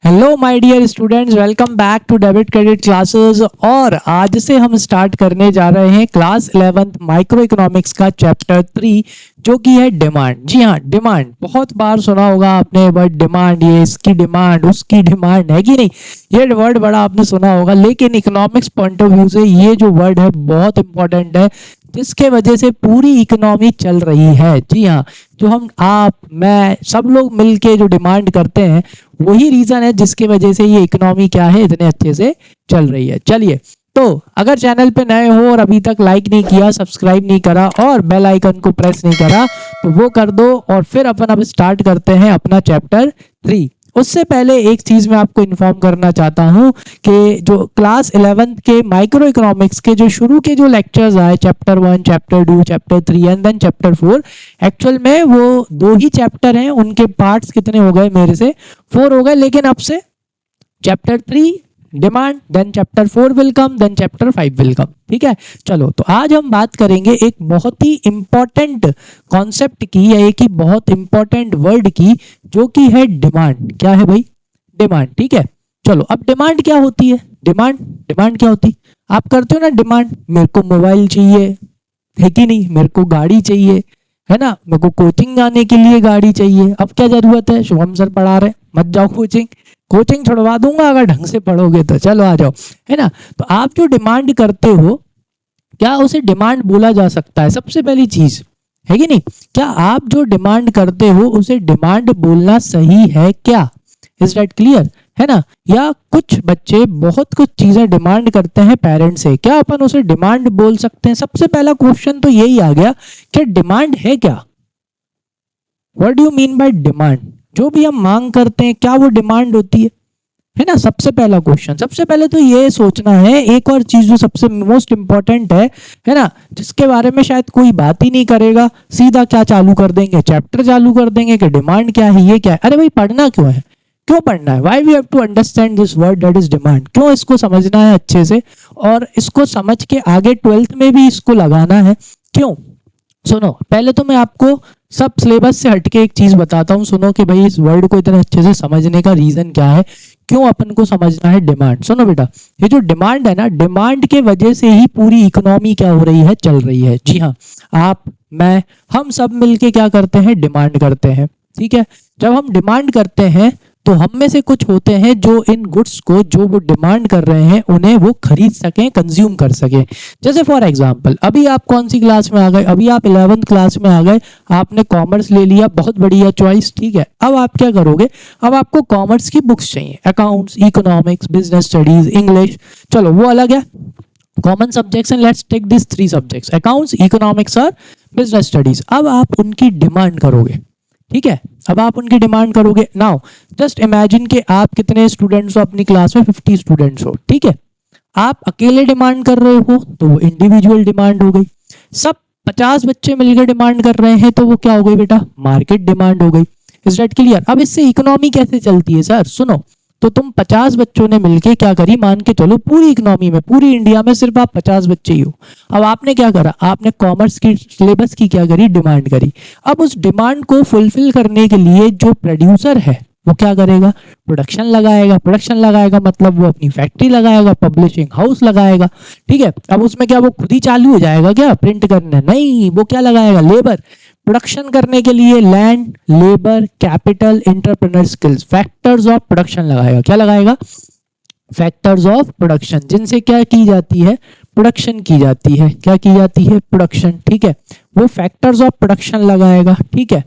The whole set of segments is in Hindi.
Hello my dear students, welcome back to debit credit classes. और आज से हम स्टार्ट करने जा रहे हैं क्लास 11th माइक्रो इकोनॉमिक्स का चैप्टर 3 जो कि है डिमांड। जी हाँ, डिमांड बहुत बार सुना होगा आपने वर्ड डिमांड, ये इसकी डिमांड उसकी डिमांड, है कि नहीं? ये वर्ड बड़ा आपने सुना होगा, लेकिन इकोनॉमिक्स पॉइंट ऑफ व्यू से ये जो वर्ड है बहुत इंपॉर्टेंट है, जिसके वजह से पूरी इकोनॉमी चल रही है। जी हाँ, जो हम आप मैं सब लोग मिलके जो डिमांड करते हैं वही रीजन है जिसके वजह से ये इकोनॉमी क्या है इतने अच्छे से चल रही है। चलिए, तो अगर चैनल पे नए हो और अभी तक लाइक नहीं किया, सब्सक्राइब नहीं करा और बेल आइकन को प्रेस नहीं करा तो वो कर दो, और फिर अपन अब स्टार्ट करते हैं अपना चैप्टर 3। उससे पहले एक चीज मैं आपको इन्फॉर्म करना चाहता हूं कि जो क्लास 11th के माइक्रो इकोनॉमिक्स के जो शुरू के जो लेक्चर्स आए, chapter 1, chapter 2, chapter 3 and then chapter 4, actual में वो 2 ही चैप्टर हैं। उनके पार्ट्स कितने हो गए? मेरे से 4 हो गए, लेकिन अब से chapter 3 demand, then chapter 4 will come, then chapter 5 will come. ठीक है, चलो तो आज हम बात करेंगे एक बहुत ही इंपॉर्टेंट कॉन्सेप्ट की, या एक ही बहुत इंपॉर्टेंट वर्ड की, जो कि है डिमांड। क्या है भाई? डिमांड। ठीक है, चलो अब डिमांड क्या होती है? डिमांड क्या होती है? आप करते हो ना डिमांड, मेरे को मोबाइल चाहिए, है कि नहीं? मेरे को गाड़ी चाहिए, है ना? मेरे को कोचिंग जाने के लिए गाड़ी चाहिए। अब क्या जरूरत है? शुभम सर पढ़ा रहे, मत जाओ कोचिंग छुड़वा दूंगा अगर ढंग से पढ़ोगे तो, चलो आ जाओ, है ना? तो आप जो डिमांड करते हो, क्या उसे डिमांड बोला जा सकता है? सबसे पहली चीज, है कि नहीं? क्या आप जो डिमांड करते हो उसे डिमांड बोलना सही है क्या? Is that clear? है ना? या कुछ बच्चे बहुत कुछ चीजें डिमांड करते हैं पेरेंट्स से, क्या अपन उसे डिमांड बोल सकते हैं? सबसे पहला क्वेश्चन तो यही आ गया कि डिमांड है क्या? What do you mean by demand? जो भी हम मांग करते हैं क्या वो डिमांड होती है ना? सबसे पहला क्वेश्चन। सबसे पहले तो ये सोचना है, एक और चीज जो सबसे मोस्ट इंपॉर्टेंट है ना, जिसके बारे में शायद कोई बात ही नहीं करेगा, सीधा क्या चालू कर देंगे? चैप्टर चालू कर देंगे कि डिमांड क्या है, ये क्या है। अरे भाई, पढ़ना क्यों है? क्यों पढ़ना है? Why we have to understand this word that is demand. क्यों इसको समझना है अच्छे से, और इसको समझ के आगे 12th में भी इसको लगाना है? क्यों? सुनो, पहले तो मैं आपको सब सिलेबस से हटके एक चीज बताता हूँ। सुनो कि भाई इस वर्ड को इतने अच्छे से समझने का रीजन क्या है, क्यों अपन को समझना है डिमांड। सुनो बेटा, ये जो डिमांड है ना, डिमांड के वजह से ही पूरी इकोनॉमी क्या हो रही है? चल रही है। जी हाँ, आप, मैं, हम सब मिलके क्या करते हैं? डिमांड करते हैं। ठीक है, जब हम डिमांड करते हैं तो हम में से कुछ होते हैं जो इन गुड्स को, जो वो डिमांड कर रहे हैं, उन्हें वो खरीद सकें, कंज्यूम कर सकें। जैसे फॉर एग्जांपल, अभी आप कौन सी क्लास में आ गए? अभी आप 11th क्लास में आ गए, आपने कॉमर्स ले लिया, बहुत बढ़िया चॉइस। ठीक है, अब आप क्या करोगे? अब आपको कॉमर्स की बुक्स चाहिए, accounts, economics, business studies, English, चलो वो अलग है, common subjects and let's take this 3 subjects, accounts, economics और बिजनेस स्टडीज। अब आप उनकी डिमांड करोगे। ठीक है, अब आप उनकी डिमांड करोगे। नाउ जस्ट इमेजिन कि आप कितने स्टूडेंट्स हो अपनी क्लास में? 50 स्टूडेंट्स हो। ठीक है, आप अकेले डिमांड कर रहे हो तो वो इंडिविजुअल डिमांड हो गई। सब 50 बच्चे मिलकर डिमांड कर रहे हैं तो वो क्या हो गई बेटा? मार्केट डिमांड हो गई। Is that clear? अब इससे इकोनॉमी कैसे चलती है सर? सुनो, तो तुम 50 बच्चों ने मिलके क्या करी, मान के चलो पूरी इकोनॉमी में, पूरी इंडिया में सिर्फ आप 50 बच्चे ही हो। अब आपने क्या करा? आपने कॉमर्स की सिलेबस की क्या करी? डिमांड करी। अब उस डिमांड को फुलफिल करने के लिए जो प्रोड्यूसर है वो क्या करेगा? प्रोडक्शन लगाएगा। प्रोडक्शन लगाएगा मतलब वो अपनी फैक्ट्री लगाएगा, पब्लिशिंग हाउस लगाएगा। ठीक है, अब उसमें क्या वो खुद ही चालू हो जाएगा क्या प्रिंट करना? नहीं, वो क्या लगाएगा? लेबर। प्रोडक्शन करने के लिए land, labour, capital, entrepreneur skills, factors of production लगाएगा। क्या लगाएगा? फैक्टर्स ऑफ प्रोडक्शन, जिनसे क्या की जाती है? प्रोडक्शन की जाती है। क्या की जाती है? प्रोडक्शन। ठीक है, वो फैक्टर्स ऑफ प्रोडक्शन लगाएगा। ठीक है,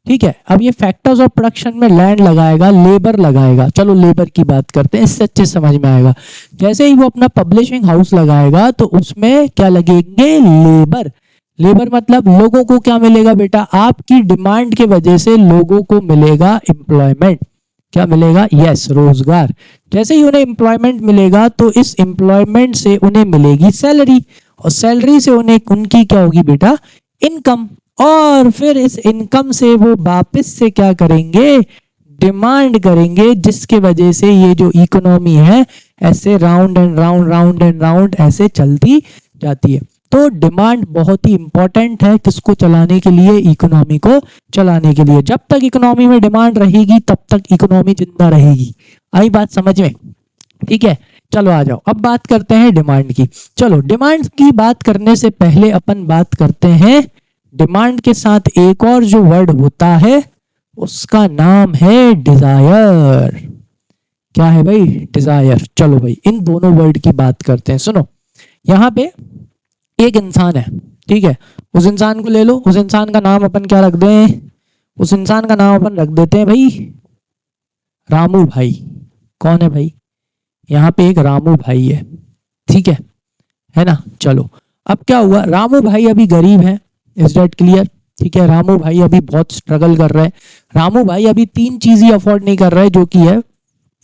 ठीक है, अब ये फैक्टर्स ऑफ प्रोडक्शन में लैंड लगाएगा, लेबर लगाएगा। चलो लेबर की बात करते हैं, इससे अच्छे समझ में आएगा। जैसे ही वो अपना पब्लिशिंग हाउस लगाएगा तो उसमें क्या लगेंगे? लेबर। लेबर मतलब लोगों को क्या मिलेगा बेटा? आपकी डिमांड के वजह से लोगों को मिलेगा एम्प्लॉयमेंट। क्या मिलेगा? यस, रोजगार। जैसे ही उन्हें एम्प्लॉयमेंट मिलेगा तो इस एम्प्लॉयमेंट से उन्हें मिलेगी सैलरी, और सैलरी से उन्हें उनकी क्या होगी बेटा? इनकम। और फिर इस इनकम से वो वापस से क्या करेंगे? डिमांड करेंगे, जिसके वजह से ये जो इकोनॉमी है ऐसे round and round, round and round ऐसे चलती जाती है। तो डिमांड बहुत ही इंपॉर्टेंट है किसको चलाने के लिए, इकोनॉमी को चलाने के लिए। जब तक इकोनॉमी में डिमांड रहेगी तब तक इकोनॉमी जिंदा रहेगी। आई बात समझ में? ठीक है, चलो आ जाओ अब बात करते हैं डिमांड की। चलो डिमांड की बात करने से पहले अपन बात करते हैं डिमांड के साथ एक और जो वर्ड होता है उसका नाम है डिजायर। क्या है भाई? डिजायर। चलो भाई इन दोनों वर्ड की बात करते हैं। सुनो, यहाँ पे एक इंसान है, ठीक है, उस इंसान को ले लो, उस इंसान का नाम अपन क्या रख दें? उस इंसान का नाम अपन रख देते हैं भाई रामू भाई। कौन है भाई? यहाँ पे एक रामू भाई है, ठीक है ना। चलो अब क्या हुआ, रामू भाई अभी गरीब है, इज दैट क्लियर? ठीक है, रामू भाई अभी बहुत स्ट्रगल कर रहे हैं। रामू भाई अभी 3 चीज ही अफोर्ड नहीं कर रहे, जो कि है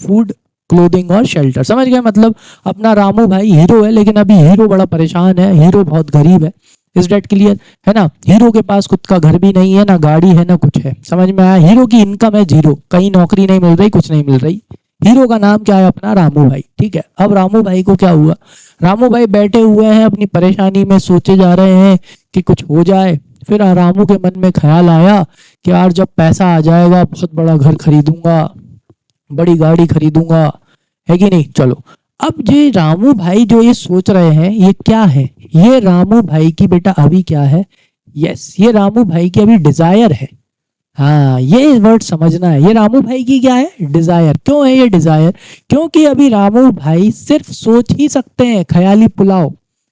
फूड, क्लोथिंग और शेल्टर। समझ गए? मतलब अपना रामू भाई हीरो है, लेकिन अभी हीरो बड़ा परेशान है, हीरो बहुत गरीब है। Is that clear? है ना। हीरो के पास खुद का घर भी नहीं है, ना गाड़ी है, ना कुछ है। समझ में आया? हीरो की इनकम है जीरो, कहीं नौकरी नहीं मिल रही, कुछ नहीं मिल रही। हीरो का नाम क्या है? अपना रामू भाई। ठीक है, अब रामू भाई को क्या हुआ, रामू भाई बैठे हुए हैं अपनी परेशानी में, सोचे जा रहे हैं कि कुछ हो जाए। फिर रामू के मन में ख्याल आया कि यार जब पैसा आ जाएगा बहुत बड़ा घर खरीदूंगा, बड़ी गाड़ी खरीदूंगा, है कि नहीं। चलो अब ये रामू भाई जो ये सोच रहे हैं, ये क्या है? ये रामू भाई की बेटा अभी क्या है? यस, ये रामू भाई की अभी डिजायर है। हाँ, ये वर्ड समझना है। ये रामू भाई की क्या है? डिजायर। क्यों है ये डिजायर? क्योंकि अभी रामू भाई सिर्फ सोच ही सकते हैं ख्याली पुलाव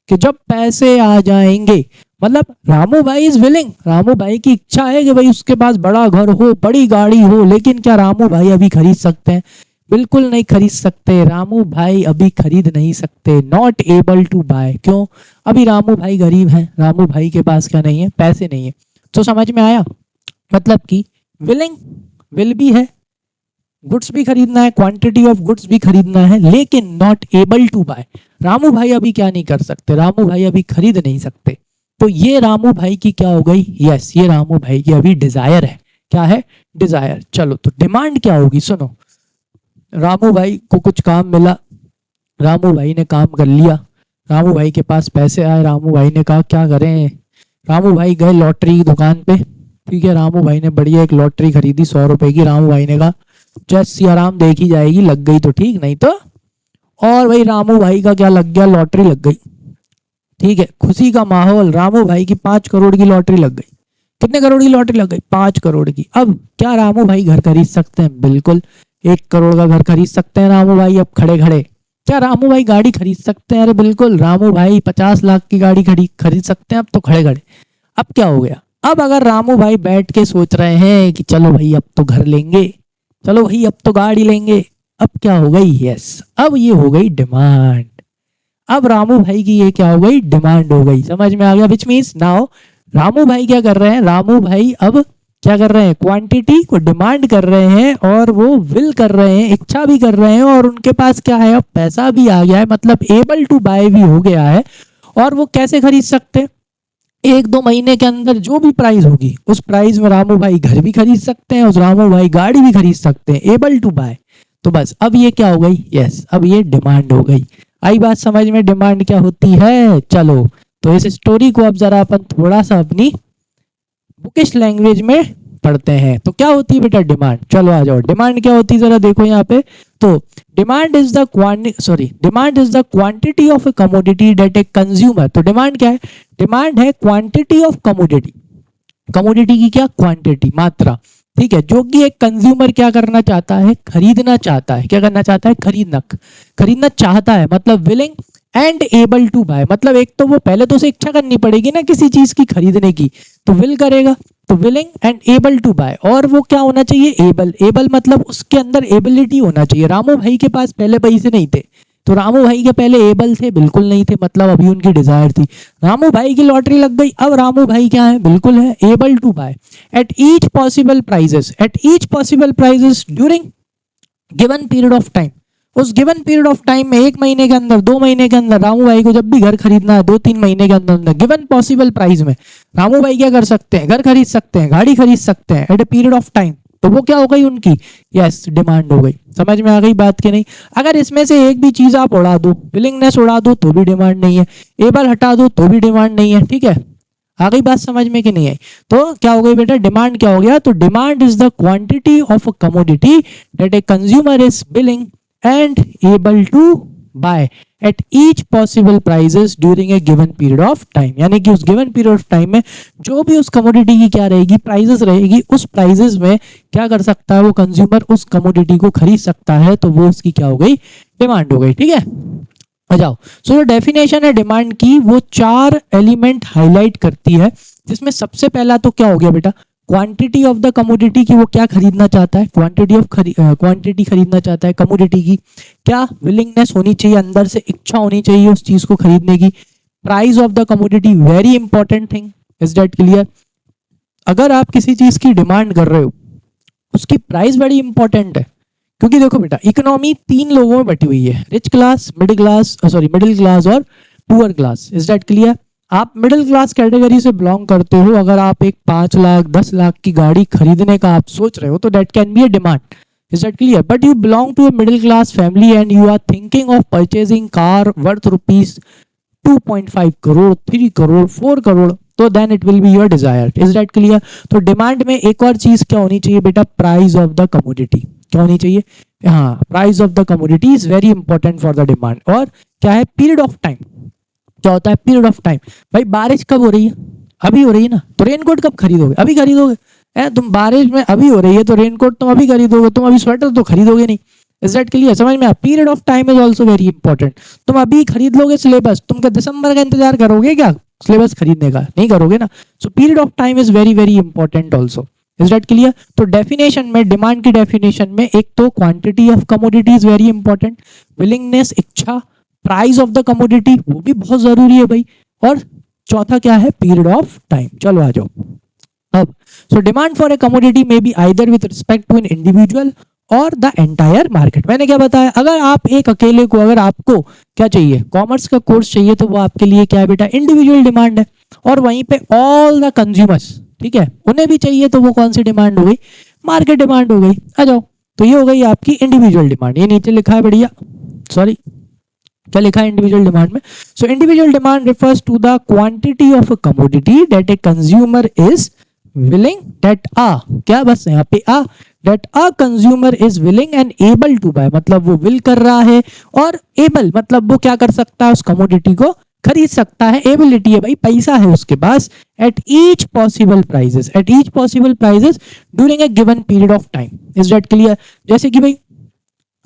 कि जब पैसे आ जाएंगे, मतलब रामू भाई इज विलिंग, रामू भाई की इच्छा है कि भाई उसके पास बड़ा घर हो, बड़ी गाड़ी हो, लेकिन क्या रामू भाई अभी खरीद सकते हैं? बिल्कुल नहीं खरीद सकते। रामू भाई अभी खरीद नहीं सकते, नॉट एबल टू बाय। क्यों? अभी रामू भाई गरीब हैं, रामू भाई के पास क्या नहीं है? पैसे नहीं है। तो समझ में आया? मतलब कि विलिंग, विल भी है, गुड्स भी खरीदना है, क्वांटिटी ऑफ गुड्स भी खरीदना है, लेकिन not able to buy. Ramu भाई अभी क्या नहीं कर सकते? रामू भाई अभी खरीद नहीं सकते। तो ये रामू भाई की क्या हो गई? यस, ये रामू भाई की अभी डिजायर है। क्या है? डिजायर। चलो तो डिमांड क्या होगी? सुनो, रामू भाई को कुछ काम मिला, रामू भाई ने काम कर लिया, रामू भाई के पास पैसे आए, रामू भाई ने कहा क्या करें। रामू भाई गए लॉटरी की दुकान पे, ठीक है, रामू भाई ने बढ़िया एक लॉटरी खरीदी 100 रुपए की। रामू भाई ने कहा जय सिया राम, देखी जाएगी, लग गई तो ठीक, नहीं तो। और भाई रामू भाई का क्या लग गया? लॉटरी लग गई। ठीक है, खुशी का माहौल, रामू भाई की 5 करोड़ की लॉटरी लग गई। कितने करोड़ की लॉटरी लग गई? 5 करोड़ की। अब क्या रामू भाई घर खरीद सकते हैं? बिल्कुल, 1 करोड़ का घर खरीद सकते हैं रामू भाई अब खड़े खड़े। क्या रामू भाई गाड़ी खरीद सकते हैं? अरे बिल्कुल, रामू भाई 50 लाख की गाड़ी खरीद सकते हैं अब तो खड़े खड़े। अब क्या हो गया? अब अगर रामू भाई बैठ के सोच रहे हैं कि चलो भाई अब तो घर लेंगे, चलो भाई अब तो गाड़ी लेंगे, अब क्या हो गई? यस, अब ये हो गई डिमांड। अब रामू भाई की ये क्या हो गई? डिमांड हो गई। समझ में आ गया? विच मीन्स नाउ रामू भाई क्या कर रहे हैं? रामू भाई अब क्या कर रहे हैं? क्वांटिटी को डिमांड कर रहे हैं, और वो विल कर रहे हैं, इच्छा भी कर रहे हैं, और उनके पास क्या है? अब पैसा भी आ गया है, मतलब एबल टू बाय भी हो गया है। और वो कैसे खरीद सकते हैं? 1-2 महीने के अंदर जो भी प्राइस होगी उस प्राइस में रामू भाई घर भी खरीद सकते हैं, उस रामू भाई गाड़ी भी खरीद सकते हैं, एबल टू बाय। तो बस अब ये क्या हो गई? यस, अब ये डिमांड हो गई। आई बात समझ में? डिमांड क्या होती है? चलो तो इस स्टोरी को अब जरा अपन थोड़ा सा अपनी बुकिश लैंग्वेज में पढ़ते हैं। तो क्या होती है बेटा डिमांड? चलो आ जाओ, डिमांड क्या होती है जरा देखो यहाँ पे। तो demand is the quantity of a commodity that a consumer. तो डिमांड क्या है? डिमांड है क्वांटिटी ऑफ कमोडिटी। कमोडिटी की क्या? क्वांटिटी, मात्रा। ठीक है, जो कि एक कंज्यूमर क्या करना चाहता है? खरीदना चाहता है। क्या करना चाहता है? खरीदना चाहता है, मतलब willing and able to buy. मतलब एक तो वो पहले तो उसे इच्छा करनी पड़ेगी ना किसी चीज की खरीदने की, तो विल करेगा, तो willing and able to buy. और वो क्या होना चाहिए? एबल मतलब उसके अंदर एबिलिटी होना चाहिए। रामू भाई के पास पहले पैसे नहीं थे, तो रामू भाई के पहले एबल थे? बिल्कुल नहीं थे, मतलब अभी उनकी डिजायर थी। रामू भाई की लॉटरी लग गई, अब रामू भाई क्या है? बिल्कुल है able to buy at each possible prices during given period of time. उस गिवन पीरियड ऑफ टाइम में 1 महीने के अंदर, 2 महीने के अंदर, रामू भाई को जब भी घर खरीदना है 2-3 महीने के अंदर गिवन पॉसिबल प्राइस में रामू भाई क्या कर सकते हैं? घर खरीद सकते हैं, गाड़ी खरीद सकते हैं at a period of time. तो वो क्या हो गई उनकी, यस डिमांड हो गई। समझ में आ गई बात की नहीं? अगर इसमें से एक भी चीज आप उड़ा दो, विलिंगनेस उड़ा दो तो भी डिमांड नहीं है, एबल हटा दो तो भी डिमांड नहीं है, ठीक है? आ गई बात समझ में कि नहीं आई? तो क्या हो गई बेटा, डिमांड क्या हो गया? तो demand is the quantity of a commodity that a consumer is willing and able to buy at each possible prices during a given period of time. यानी कि उस गिवन पीरियड ऑफ टाइम में जो भी उस कमोडिटी की क्या रहेगी, प्राइजेस रहेगी, उस प्राइजेस में क्या कर सकता है वो कंज्यूमर, उस कमोडिटी को खरीद सकता है, तो वो उसकी क्या हो गई, डिमांड हो गई। ठीक है, आ जाओ। सो जो डेफिनेशन है डिमांड की वो 4 एलिमेंट हाईलाइट करती है, जिसमें सबसे पहला तो क्या हो गया बेटा, क्वांटिटी ऑफ द कमोडिटी की, वो क्या खरीदना चाहता है, क्वांटिटी खरीदना चाहता है कमोडिटी की। क्या विलिंगनेस होनी चाहिए, अंदर से इच्छा होनी चाहिए उस चीज को खरीदने की। Price of the commodity, very important thing, is that clear? अगर आप किसी चीज की डिमांड कर रहे हो, उसकी प्राइस बड़ी इंपॉर्टेंट है, क्योंकि देखो बेटा इकोनॉमी 3 लोगों में बटी हुई है, रिच क्लास, मिडिल क्लास और poor class. Is that clear? आप मिडिल क्लास कैटेगरी से बिलोंग करते हो, अगर आप एक 5 लाख 10 लाख की गाड़ी खरीदने का आप सोच रहे हो तो that can be a demand. Is that clear? But you belong to a middle class family and you are thinking of purchasing car worth rupees 2.5 crore, 3 crore, 4 crore, तो then it will be your desire. Is that clear? तो डिमांड में एक और चीज क्या होनी चाहिए बेटा, प्राइस ऑफ द कमोडिटी। क्या होनी चाहिए? हाँ, price of the commodity is very important for the demand. और क्या है, पीरियड ऑफ टाइम। क्या होता है पीरियड ऑफ टाइम? भाई बारिश कब हो रही है, अभी हो रही है ना, तो रेनकोट कब खरीदोगे, अभी खरीदोगे। तुम बारिश में अभी हो रही है तो रेनकोट तुम अभी खरीदोगे, तुम अभी स्वेटर तो खरीदोगे नहीं। Is that clear? समझ में? Period of time is also very important. तुम अभी खरीद लोगे सिलेबस, तुम क्या दिसंबर का इंतजार करोगे क्या सिलेबस खरीदने का? नहीं करोगे ना। So period of time is very very important also. Is that clear? तो डेफिनेशन में, डिमांड की डेफिनेशन में, एक तो quantity of commodity is very important, willingness इच्छा, प्राइस ऑफ द कमोडिटी वो भी बहुत जरूरी है भाई, और चौथा क्या है, पीरियड ऑफ टाइम। चलो आ जाओ अब। So demand for a commodity may be either with respect to an individual और द एंटायर मार्केट। मैंने क्या बताया, अगर आप एक अकेले को, अगर आपको क्या चाहिए, कॉमर्स का कोर्स चाहिए, तो वो आपके लिए क्या है बेटा, इंडिविजुअल डिमांड है। और वहीं पे ऑल द कंज्यूमर्स, ठीक है, उन्हें भी चाहिए, तो वो कौन सी डिमांड हो गई, मार्केट डिमांड हो गई। आ जाओ, तो ये हो गई आपकी इंडिविजुअल डिमांड। ये नीचे लिखा है बढ़िया, सॉरी क्या लिखा है इंडिविजुअल डिमांड में? So individual demand refers to the quantity of a commodity that a consumer is willing, that uh, क्या बस यहाँ पे आ, that a consumer is willing and able to buy, मतलब वो विल कर रहा है, और एबल मतलब वो क्या कर सकता है, उस कमोडिटी को खरीद सकता है। एबिलिटी है भाई, पैसा है उसके पास। At each possible prices, at each possible prices during a given period of time. Is that clear? जैसे कि भाई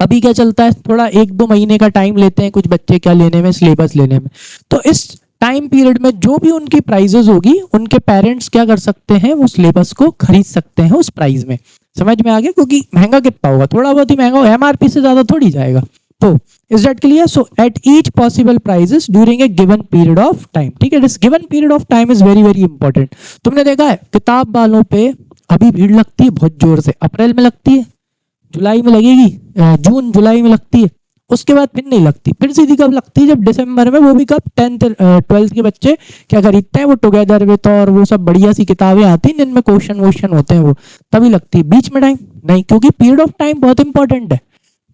अभी क्या चलता है, थोड़ा 1-2 महीने का टाइम लेते हैं कुछ बच्चे क्या लेने में, सिलेबस लेने में। तो इस टाइम पीरियड में जो भी उनकी प्राइजेस होगी, उनके पेरेंट्स क्या कर सकते हैं, वो सिलेबस को खरीद सकते हैं उस प्राइस में। समझ में आ गया? क्योंकि महंगा कितना होगा, थोड़ा बहुत ही महंगा होगा, एमआरपी से ज्यादा थोड़ी जाएगा। तो is that clear? So at each possible prices during a given period of time. ठीक है, this given period of time is very very important. तुमने देखा है किताब वालों पे अभी भीड़ लगती है बहुत जोर से, अप्रैल में लगती है, जुलाई में लगेगी, जून जुलाई में लगती है, उसके बाद फिर नहीं लगती, फिर सीधी कब लगती है, जब दिसंबर में, वो भी कब, 10th 12th के बच्चे क्या खरीदते हैं, वो टुगेदर विथ और वो सब बढ़िया सी किताबें आती हैं जिनमें क्वेश्चन होते हैं, वो तभी लगती है। बीच में टाइम नहीं, क्योंकि पीरियड ऑफ टाइम बहुत इंपॉर्टेंट है।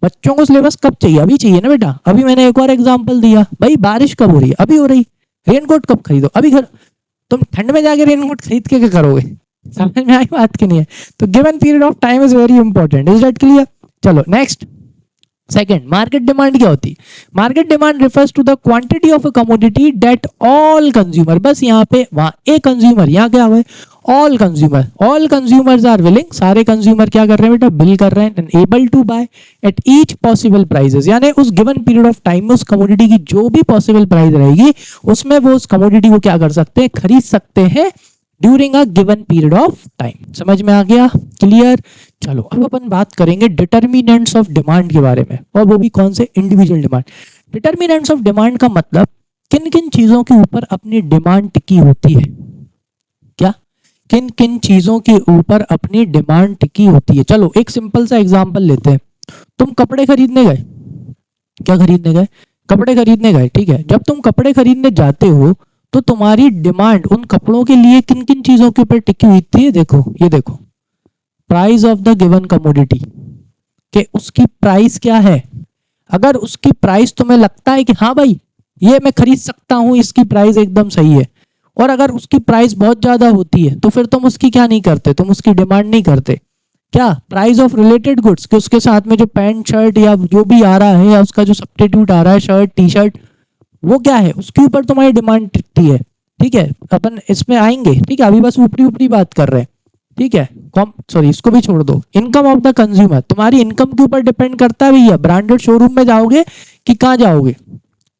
बच्चों को सिलेबस कब चाहिए, अभी चाहिए ना बेटा। अभी मैंने एक और एग्जाम्पल दिया, भाई बारिश कब हो रही है, अभी हो रही। रेनकोट कब खरीदो, अभी तुम ठंड में जाके रेनकोट खरीद के क्या करोगे? समझ में आई बात की नहीं है? तो given period of time is very important. Is that clear? चलो नेक्स्ट, सेकंड, मार्केट डिमांड क्या होती है? Market demand refers to the quantity of a commodity that all consumer, बस यहाँ पे वहां ए कंज्यूमर, यहाँ क्या हुआ, all consumer, all consumers are willing, सारे कंज्यूमर क्या कर रहे हैं बेटा, बिल कर रहे हैं, and able to buy at each possible prices, यानी उस गिवन पीरियड ऑफ टाइम में उस कमोडिटी की जो भी पॉसिबल प्राइस रहेगी, उसमें वो उस कमोडिटी को क्या कर सकते हैं, खरीद सकते हैं during a given period of time. समझ में आ गया? क्लियर? चलो अब अपन बात करेंगे डिटर्मिनेंट्स ऑफ डिमांड के बारे में, और वो भी कौन से, individual demand. Determinants of demand का मतलब किन किन चीजों के ऊपर अपनी डिमांड टिकी होती है, क्या किन किन चीजों के ऊपर अपनी डिमांड टिकी होती है। चलो एक सिंपल सा एग्जांपल लेते हैं। तुम कपड़े खरीदने गए, क्या खरीदने गए, कपड़े खरीदने गए, ठीक है। जब तुम कपड़े खरीदने जाते हो तो तुम्हारी डिमांड उन कपड़ों के लिए किन किन चीजों के ऊपर टिकी हुई थी, देखो ये देखो, price of the given commodity, कि उसकी प्राइस क्या है। अगर उसकी प्राइस तुम्हें लगता है कि हाँ भाई ये मैं खरीद सकता हूँ, इसकी प्राइस एकदम सही है, और अगर उसकी प्राइस बहुत ज्यादा होती है तो फिर तुम उसकी क्या नहीं करते, तुम उसकी डिमांड नहीं करते। क्या प्राइस ऑफ रिलेटेड गुड्स, कि उसके साथ में जो पैंट शर्ट या जो भी आ रहा है, या उसका जो सब्स्टिट्यूट आ रहा है शर्ट टी शर्ट, वो क्या है, उसके ऊपर तुम्हारी डिमांड टिकती है। ठीक है, अपन इसमें आएंगे। ठीक है, अभी बस ऊपरी ऊपरी बात कर रहे हैं। ठीक है, सॉरी इसको भी छोड़ दो। इनकम ऑफ द कंज्यूमर, तुम्हारी इनकम के ऊपर डिपेंड करता है भैया, ब्रांडेड शोरूम में जाओगे कि कहाँ जाओगे,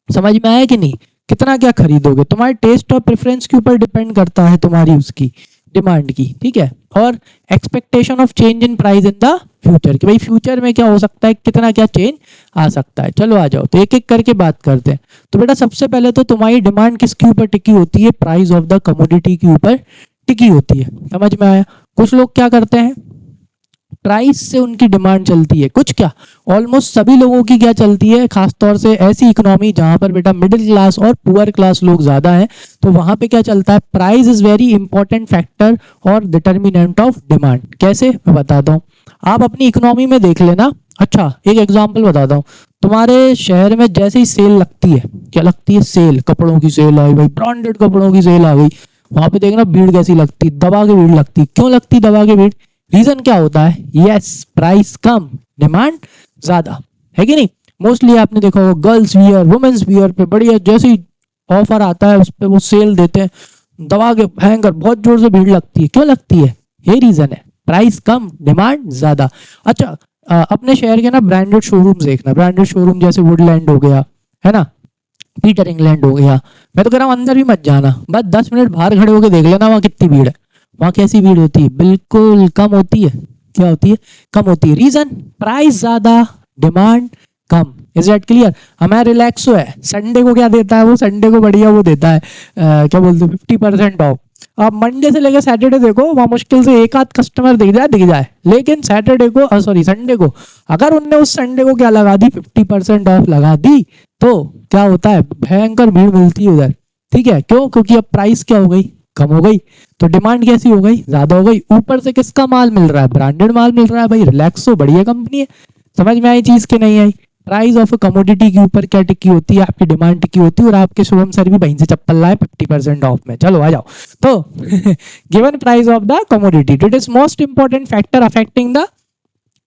समझ में आया कि नहीं, कितना क्या खरीदोगे, तुम्हारे टेस्ट और प्रेफरेंस के ऊपर डिपेंड करता है तुम्हारी उसकी डिमांड की। ठीक है, और expectation of change in price in the future, कि भाई फ्यूचर में क्या हो सकता है, कितना क्या चेंज आ सकता है। चलो आ जाओ, तो एक एक करके बात करते हैं। तो बेटा सबसे पहले तो तुम्हारी डिमांड किसके ऊपर टिकी होती है, प्राइस ऑफ द कमोडिटी के ऊपर टिकी होती है। समझ में आया। कुछ लोग क्या करते हैं, प्राइस से उनकी डिमांड चलती है, कुछ क्या ऑलमोस्ट सभी लोगों की क्या चलती है, खासतौर से ऐसी इकोनॉमी जहां पर बेटा मिडिल क्लास और पुअर क्लास लोग ज्यादा हैं, तो वहां पे क्या चलता है, price is very important factor और डिटर्मिनेंट ऑफ डिमांड। कैसे, मैं बताता हूँ, आप अपनी इकोनॉमी में देख लेना। अच्छा एक एग्जाम्पल बताता हूँ, तुम्हारे शहर में जैसे ही सेल लगती है, क्या लगती है, सेल, कपड़ों की सेल आई भाई, ब्रांडेड कपड़ों की सेल आ गई, वहां पे देखना भीड़ कैसी लगती, दबा के भीड़ लगती। क्यों लगती दबा के भीड़, रीजन क्या होता है, यस प्राइस कम डिमांड ज्यादा, है कि नहीं। मोस्टली आपने देखा होगा गर्ल्स वियर, वुमेन्स वियर पे बढ़िया जैसे ही ऑफर आता है उस पे वो सेल देते हैं, दबा के भयंकर बहुत जोर से भीड़ लगती है। क्यों लगती है, ये रीजन है, प्राइस कम डिमांड ज्यादा। अच्छा अपने शहर के ना ब्रांडेड शोरूम देखना, ब्रांडेड शोरूम जैसे वुडलैंड हो गया, है ना, पीटर इंग्लैंड हो गया, मैं तो कह रहा हूँ अंदर भी मत जाना, बस 10 मिनट बाहर खड़े होकर देख लेना वहां कितनी भीड़ है। वहां कैसी भीड़ होती है, बिल्कुल कम होती है। क्या होती है, कम होती है। रीजन, प्राइस ज्यादा demand come. Is that clear. हमारा रिलैक्सो है, संडे को क्या देता है वो, संडे को बढ़िया वो देता है क्या बोलते हैं 50% ऑफ। अब मंडे से लेकर सैटरडे देखो, वहां मुश्किल से एक आध कस्टमर दिख जाए, लेकिन सैटरडे को सॉरी संडे को, अगर उनने उस संडे को क्या लगा दी, 50% ऑफ लगा दी, तो क्या होता है, भयंकर भीड़ मिलती है उधर। ठीक है, क्यों, क्योंकि अब प्राइस क्या हो गई, कम हो गई, तो डिमांड कैसी हो गई, ज्यादा हो गई। ऊपर से किसका माल मिल रहा है, ब्रांडेड माल मिल रहा है भाई, रिलैक्सो बढ़िया कंपनी है। समझ में आई चीज कि नहीं आई। प्राइस ऑफ कमोडिटी के ऊपर क्या टिकी होती है, आपकी डिमांड टिकी होती है, और आपके शुभम सर भी वहीं से चप्पल लाए 50% ऑफ में। चलो आ जाओ। तो given price of the commodity, it is most important factor affecting the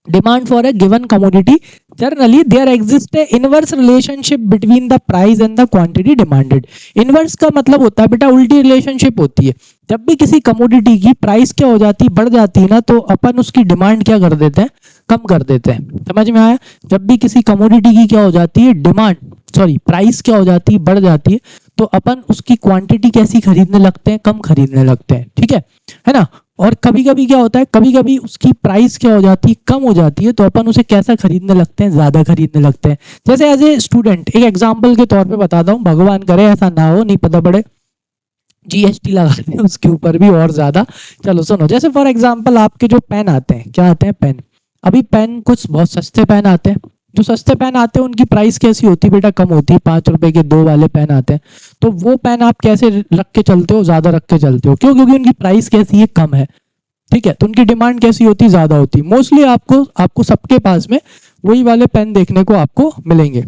demand for a given commodity. Generally there exists a inverse relationship between the price and the quantity demanded. Inverse का मतलब होता है बेटा उल्टी रिलेशनशिप होती है। जब भी किसी कमोडिटी की प्राइस क्या हो जाती है, बढ़ जाती है ना, तो अपन उसकी डिमांड क्या कर देते हैं, कम कर देते हैं। समझ में आया। जब भी किसी कमोडिटी की क्या हो जाती है, डिमांड सॉरी प्राइस क्या हो जाती है, बढ़ जाती है, तो अपन उसकी क्वांटिटी कैसी खरीदने लगते हैं, कम खरीदने लगते हैं। ठीक है ना। और कभी कभी क्या होता है, कभी कभी उसकी प्राइस क्या हो जाती है, कम हो जाती है, तो अपन उसे कैसा खरीदने लगते हैं, ज्यादा खरीदने लगते हैं। जैसे एज ए स्टूडेंट एक एग्जांपल के तौर पे बताता हूँ, भगवान करे ऐसा ना हो, नहीं पता पड़े जीएसटी लगा दें उसके ऊपर भी और ज्यादा। चलो सुनो, जैसे फॉर एग्जाम्पल आपके जो पेन आते हैं, क्या आते हैं, पेन। अभी पेन कुछ बहुत सस्ते पेन आते हैं, जो सस्ते पेन आते हैं उनकी प्राइस कैसी होती है बेटा, कम होती है। 5 रुपए के 2 वाले पेन आते हैं, तो वो पेन आप कैसे रख के चलते हो, ज्यादा रख के चलते हो। क्यों, क्योंकि उनकी प्राइस कैसी है, कम है। ठीक है, तो उनकी डिमांड कैसी होती है, ज्यादा होती है। मोस्टली आपको सबके पास में वही वाले पेन देखने को आपको मिलेंगे।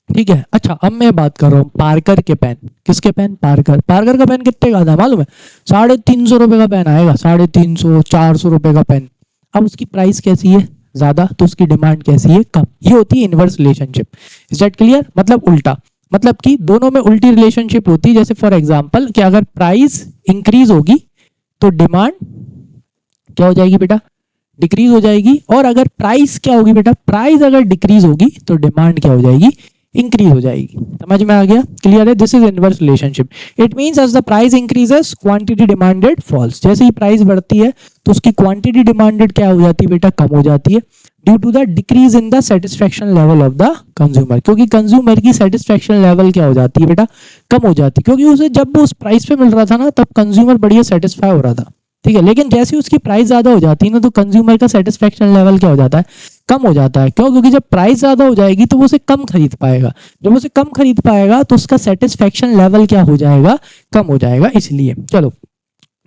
ठीक है। अच्छा अब मैं बात कर रहा हूँ पार्कर के पेन। किसके पेन, पार्कर का पेन कितने का था मालूम है, 350 रुपए का पेन आएगा, 350 400 रुपए का पेन। अब उसकी प्राइस कैसी है, ज्यादा, तो उसकी डिमांड कैसी है, कम। ये होती है inverse relationship. Is that clear. मतलब उल्टा, मतलब कि दोनों में उल्टी रिलेशनशिप होती है। जैसे फॉर एग्जाम्पल कि अगर प्राइस इंक्रीज होगी तो डिमांड क्या हो जाएगी बेटा, डिक्रीज हो जाएगी। और अगर प्राइस क्या होगी बेटा, प्राइस अगर डिक्रीज होगी तो डिमांड क्या हो जाएगी, इंक्रीज हो जाएगी। समझ में आ गया, क्लियर है। This is inverse relationship. It means as the price increases quantity demanded falls. जैसे ही प्राइस बढ़ती है तो उसकी क्वांटिटी डिमांडेड क्या हो जाती है बेटा, कम हो जाती है, due to the decrease in the satisfaction level of the consumer. क्योंकि कंज्यूमर की सेटिस्फेक्शन लेवल क्या हो जाती है बेटा, कम हो जाती है। क्योंकि उसे जब वो उस प्राइस पे मिल रहा था ना, तब कंज्यूमर बढ़िया सेटिस्फाई हो रहा था। ठीक है, लेकिन जैसे उसकी प्राइस ज्यादा हो जाती है ना, तो कंज्यूमर का सेटिस्फेक्शन लेवल क्या हो जाता है, कम हो जाता है। क्यों, क्योंकि जब प्राइस ज्यादा हो जाएगी तो वो उसे कम खरीद पाएगा। जब उसे कम खरीद पाएगा तो उसका सेटिस्फेक्शन लेवल क्या हो जाएगा, कम हो जाएगा। इसलिए चलो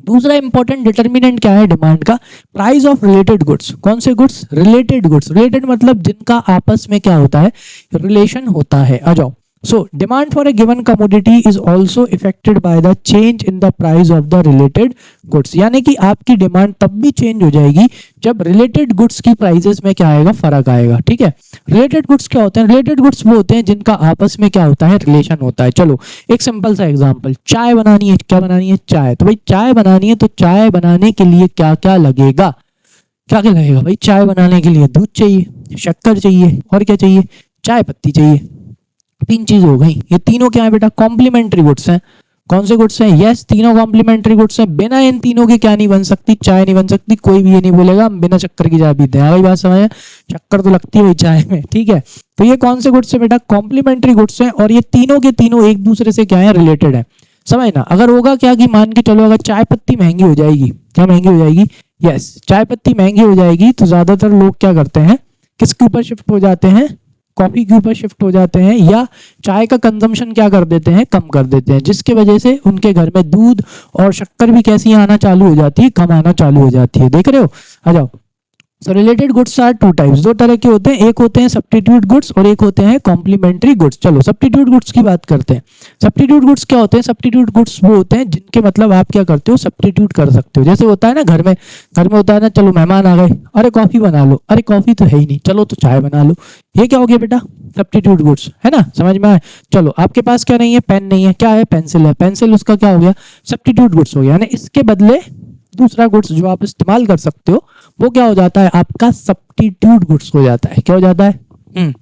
दूसरा इंपॉर्टेंट डिटर्मिनेंट क्या है डिमांड का, प्राइस ऑफ रिलेटेड गुड्स। कौन से गुड्स, रिलेटेड गुड्स। रिलेटेड मतलब जिनका आपस में क्या होता है, रिलेशन होता है। आ जाओ, so demand for a given commodity is also affected by the change in the price of the related goods। यानी कि आपकी डिमांड तब भी चेंज हो जाएगी जब रिलेटेड गुड्स की प्राइसेस में क्या आएगा, फर्क आएगा। ठीक है, रिलेटेड गुड्स क्या होते हैं, रिलेटेड गुड्स वो होते हैं जिनका आपस में क्या होता है, रिलेशन होता है। चलो एक सिंपल सा एग्जांपल, चाय बनानी है, क्या बनानी है, चाय। तो भाई चाय बनानी है, तो चाय बनाने के लिए क्या क्या लगेगा, क्या क्या लगेगा भाई, चाय बनाने के लिए दूध चाहिए, शक्कर चाहिए, और क्या चाहिए, चाय पत्ती चाहिए। तीन चीज हो गई। ये तीनों क्या है बेटा, कॉम्प्लीमेंट्री गुड्स हैं। कौन से गुड्स हैं, यस तीनों कॉम्प्लीमेंट्री गुड्स हैं। बिना इन तीनों के क्या नहीं बन सकती, चाय नहीं बन सकती। कोई भी ये नहीं बोलेगा हम बिना शक्कर की चाय पीते हैं। बात समझ, शक्कर तो लगती है भाई चाय में। ठीक है, तो ये कौन से गुड्स है बेटा, कॉम्प्लीमेंट्री गुड्स हैं, और ये तीनों के तीनों एक दूसरे से क्या है, रिलेटेड है। समझना, अगर होगा क्या कि मान के चलो अगर चाय पत्ती महंगी हो जाएगी, क्या महंगी हो जाएगी, यस चाय पत्ती महंगी हो जाएगी, तो ज्यादातर लोग क्या करते हैं, किसके ऊपर शिफ्ट हो जाते हैं, कॉफी के ऊपर शिफ्ट हो जाते हैं, या चाय का कंजम्पशन क्या कर देते हैं, कम कर देते हैं, जिसके वजह से उनके घर में दूध और शक्कर भी कैसी आना चालू हो जाती है, कम आना चालू हो जाती है। देख रहे हो, आ जाओ। So related goods are two types, दो तरह के होते हैं, एक होते हैं सब्स्टिट्यूट गुड्स और एक होते हैं कॉम्प्लीमेंट्री गुड्स। चलो सब्स्टिट्यूट गुड्स की बात करते हैं। सब्स्टिट्यूट गुड्स क्या होते हैं, सब्स्टिट्यूट गुड्स वो होते हैं जिनके मतलब आप क्या करते हो, सब्स्टिट्यूट कर सकते हो। जैसे होता है ना घर में होता है ना, चलो मेहमान आ गए, अरे कॉफी बना लो, अरे कॉफी तो है ही नहीं, चलो तो चाय बना लो। ये क्या हो गया बेटा, सब्स्टिट्यूट गुड्स, है ना, समझ में आए। चलो आपके पास क्या नहीं है, पेन नहीं है, क्या है, पेंसिल है, पेंसिल उसका क्या हो गया, सब्स्टिट्यूट गुड्स हो गया। यानी इसके बदले दूसरा गुड्स जो आप इस्तेमाल कर सकते हो वो क्या हो जाता है, आपका सब्स्टिट्यूट गुड्स हो जाता है। क्या हो जाता है,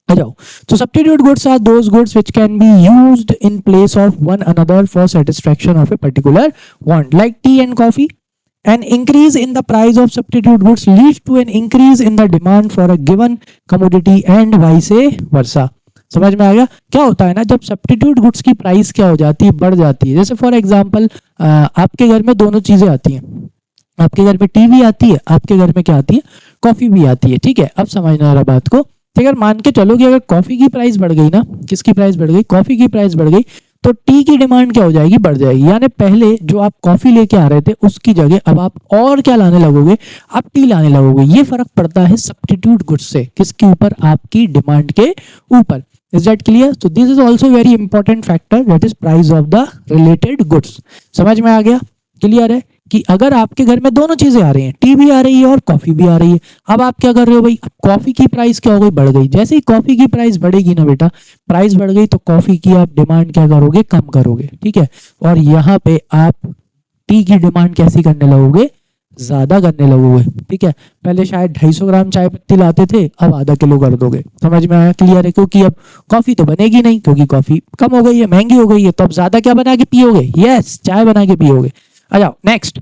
आ जाओ। तो substitute goods are those goods which can be used in place of one another for satisfaction of a particular want, like tea and coffee. An increase in the price of substitute goods leads to an increase in the demand for a given commodity and vice versa। समझ में आ गया। क्या होता है ना, जब सब्स्टिट्यूट गुड्स की प्राइस क्या हो जाती है, बढ़ जाती है। जैसे फॉर एग्जांपल आपके घर में दोनों चीजें आती हैं, आपके घर में टीवी आती है, आपके घर में क्या आती है, कॉफी भी आती है। ठीक है, अब समझना जरा बात को। अगर मान के चलो कि अगर कॉफी की प्राइस बढ़ गई ना, किसकी प्राइस बढ़ गई, कॉफी की प्राइस बढ़ गई, तो टी की डिमांड क्या हो जाएगी, बढ़ जाएगी। यानी पहले जो आप कॉफी लेके आ रहे थे उसकी जगह अब आप और क्या लाने लगोगे, आप टी लाने लगोगे। ये फर्क पड़ता है सब्स्टिट्यूट गुड्स से, किसके ऊपर, आपकी डिमांड के ऊपर। Is that clear. तो this is also very important factor, that is price of the related goods. समझ में आ गया, क्लियर है कि अगर आपके घर में दोनों चीजें आ रही हैं, टी भी आ रही है और कॉफी भी आ रही है, अब आप क्या कर रहे हो भाई, अब कॉफी की प्राइस क्या हो गई, बढ़ गई। जैसे ही कॉफी की प्राइस बढ़ेगी ना बेटा, प्राइस बढ़ गई, तो कॉफी की आप डिमांड क्या करोगे, कम करोगे। ठीक है, और यहाँ पे आप टी की डिमांड कैसी करने लगोगे, ज्यादा करने लगोगे। ठीक है, पहले शायद 250 ग्राम चाय पत्ती लाते थे, अब आधा किलो कर दोगे। समझ में आया, क्लियर है। क्योंकि अब कॉफी तो बनेगी नहीं, क्योंकि कॉफी कम हो गई है, महंगी हो गई है, तो अब ज्यादा क्या बना के पियोगे, यस चाय बना के पियोगे। आ जाओ नेक्स्ट।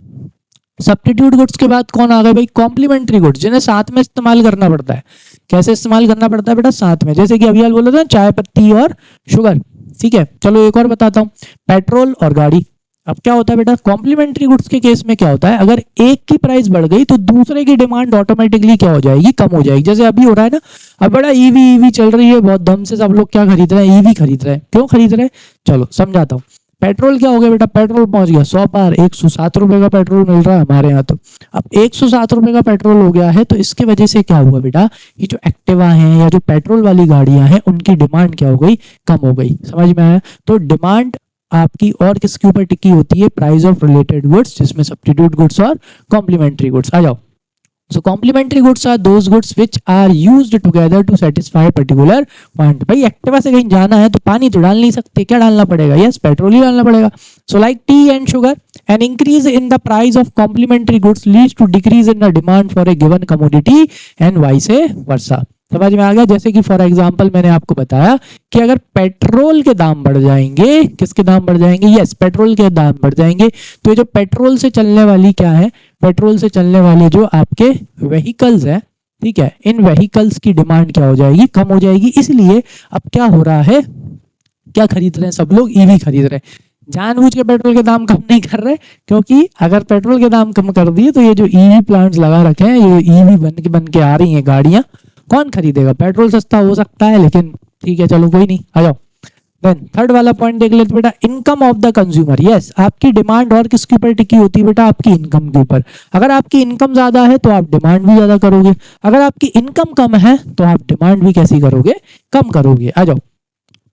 सब्स्टिट्यूट गुड्स के बाद कौन आ गए भाई, कॉम्प्लीमेंट्री गुड्स, जिन्हें साथ में इस्तेमाल करना पड़ता है। कैसे इस्तेमाल करना पड़ता है बेटा, साथ में। जैसे कि अभी बोला था चाय पत्ती और शुगर। ठीक है, चलो एक और बताता हूँ, पेट्रोल और गाड़ी। अब क्या होता है बेटा, कॉम्प्लीमेंट्री गुड्स के केस में क्या होता है, अगर एक की प्राइस बढ़ गई तो दूसरे की डिमांड ऑटोमेटिकली क्या हो जाएगी, कम हो जाएगी। जैसे अभी हो रहा है ना, अब बड़ा ईवी चल रही है बहुत दम से, सब लोग क्या खरीद रहे हैं, ईवी खरीद रहे हैं। क्यों खरीद रहे हैं, चलो समझाता हूँ। पेट्रोल क्या हो गया बेटा, पेट्रोल पहुंच गया 100 पार, 107 रुपए का पेट्रोल मिल रहा है हमारे यहाँ। तो अब 107 रुपए का पेट्रोल हो गया है, तो इसकी वजह से क्या हुआ बेटा, ये जो एक्टिवा हैं या जो पेट्रोल वाली गाड़ियां हैं उनकी डिमांड क्या हो गई, कम हो गई। समझ में आया। तो डिमांड आपकी और किसके ऊपर टिकी होती है, प्राइस ऑफ रिलेटेड गुड्स, जिसमें सब्स्टिट्यूट गुड्स और कॉम्प्लीमेंट्री गुड्स। आ जाओ। So complementary goods are those goods which are used together to satisfy particular want। भाई एक्टिवा से कहीं जाना है तो पानी तो डाल नहीं सकते, क्या डालना पड़ेगा, यस पेट्रोल ही डालना पड़ेगा। So like tea and sugar, an increase in the price of complementary goods leads to decrease in the demand for a given commodity and vice versa। समझ में आ गया। जैसे कि फॉर एग्जांपल मैंने आपको बताया कि अगर पेट्रोल के दाम बढ़ जाएंगे, किसके दाम बढ़ जाएंगे, यस पेट्रोल के दाम बढ़ जाएंगे, तो ये जो पेट्रोल से चलने वाली क्या है, पेट्रोल से चलने वाले जो आपके व्हीकल्स हैं, ठीक है, इन व्हीकल्स की डिमांड क्या हो जाएगी, कम हो जाएगी। इसलिए अब क्या हो रहा है, क्या खरीद रहे हैं सब लोग, ईवी खरीद रहे हैं। जानबूझ के पेट्रोल के दाम कम नहीं कर रहे, क्योंकि अगर पेट्रोल के दाम कम कर दिए तो ये जो ईवी प्लांट्स लगा रखे हैं, ये ईवी बन के आ रही हैं गाड़ियां, कौन खरीदेगा। पेट्रोल सस्ता हो सकता है लेकिन ठीक है चलो कोई नहीं। आ जाओ देन थर्ड वाला पॉइंट देख लेते बेटा, income of the consumer. Yes, आपकी डिमांड और किसके ऊपर टिकी होती है बेटा, आपकी इनकम के ऊपर। अगर आपकी इनकम ज्यादा है तो आप डिमांड भी ज्यादा करोगे, अगर आपकी इनकम कम है तो आप डिमांड भी कैसी करोगे, कम करोगे। आ जाओ,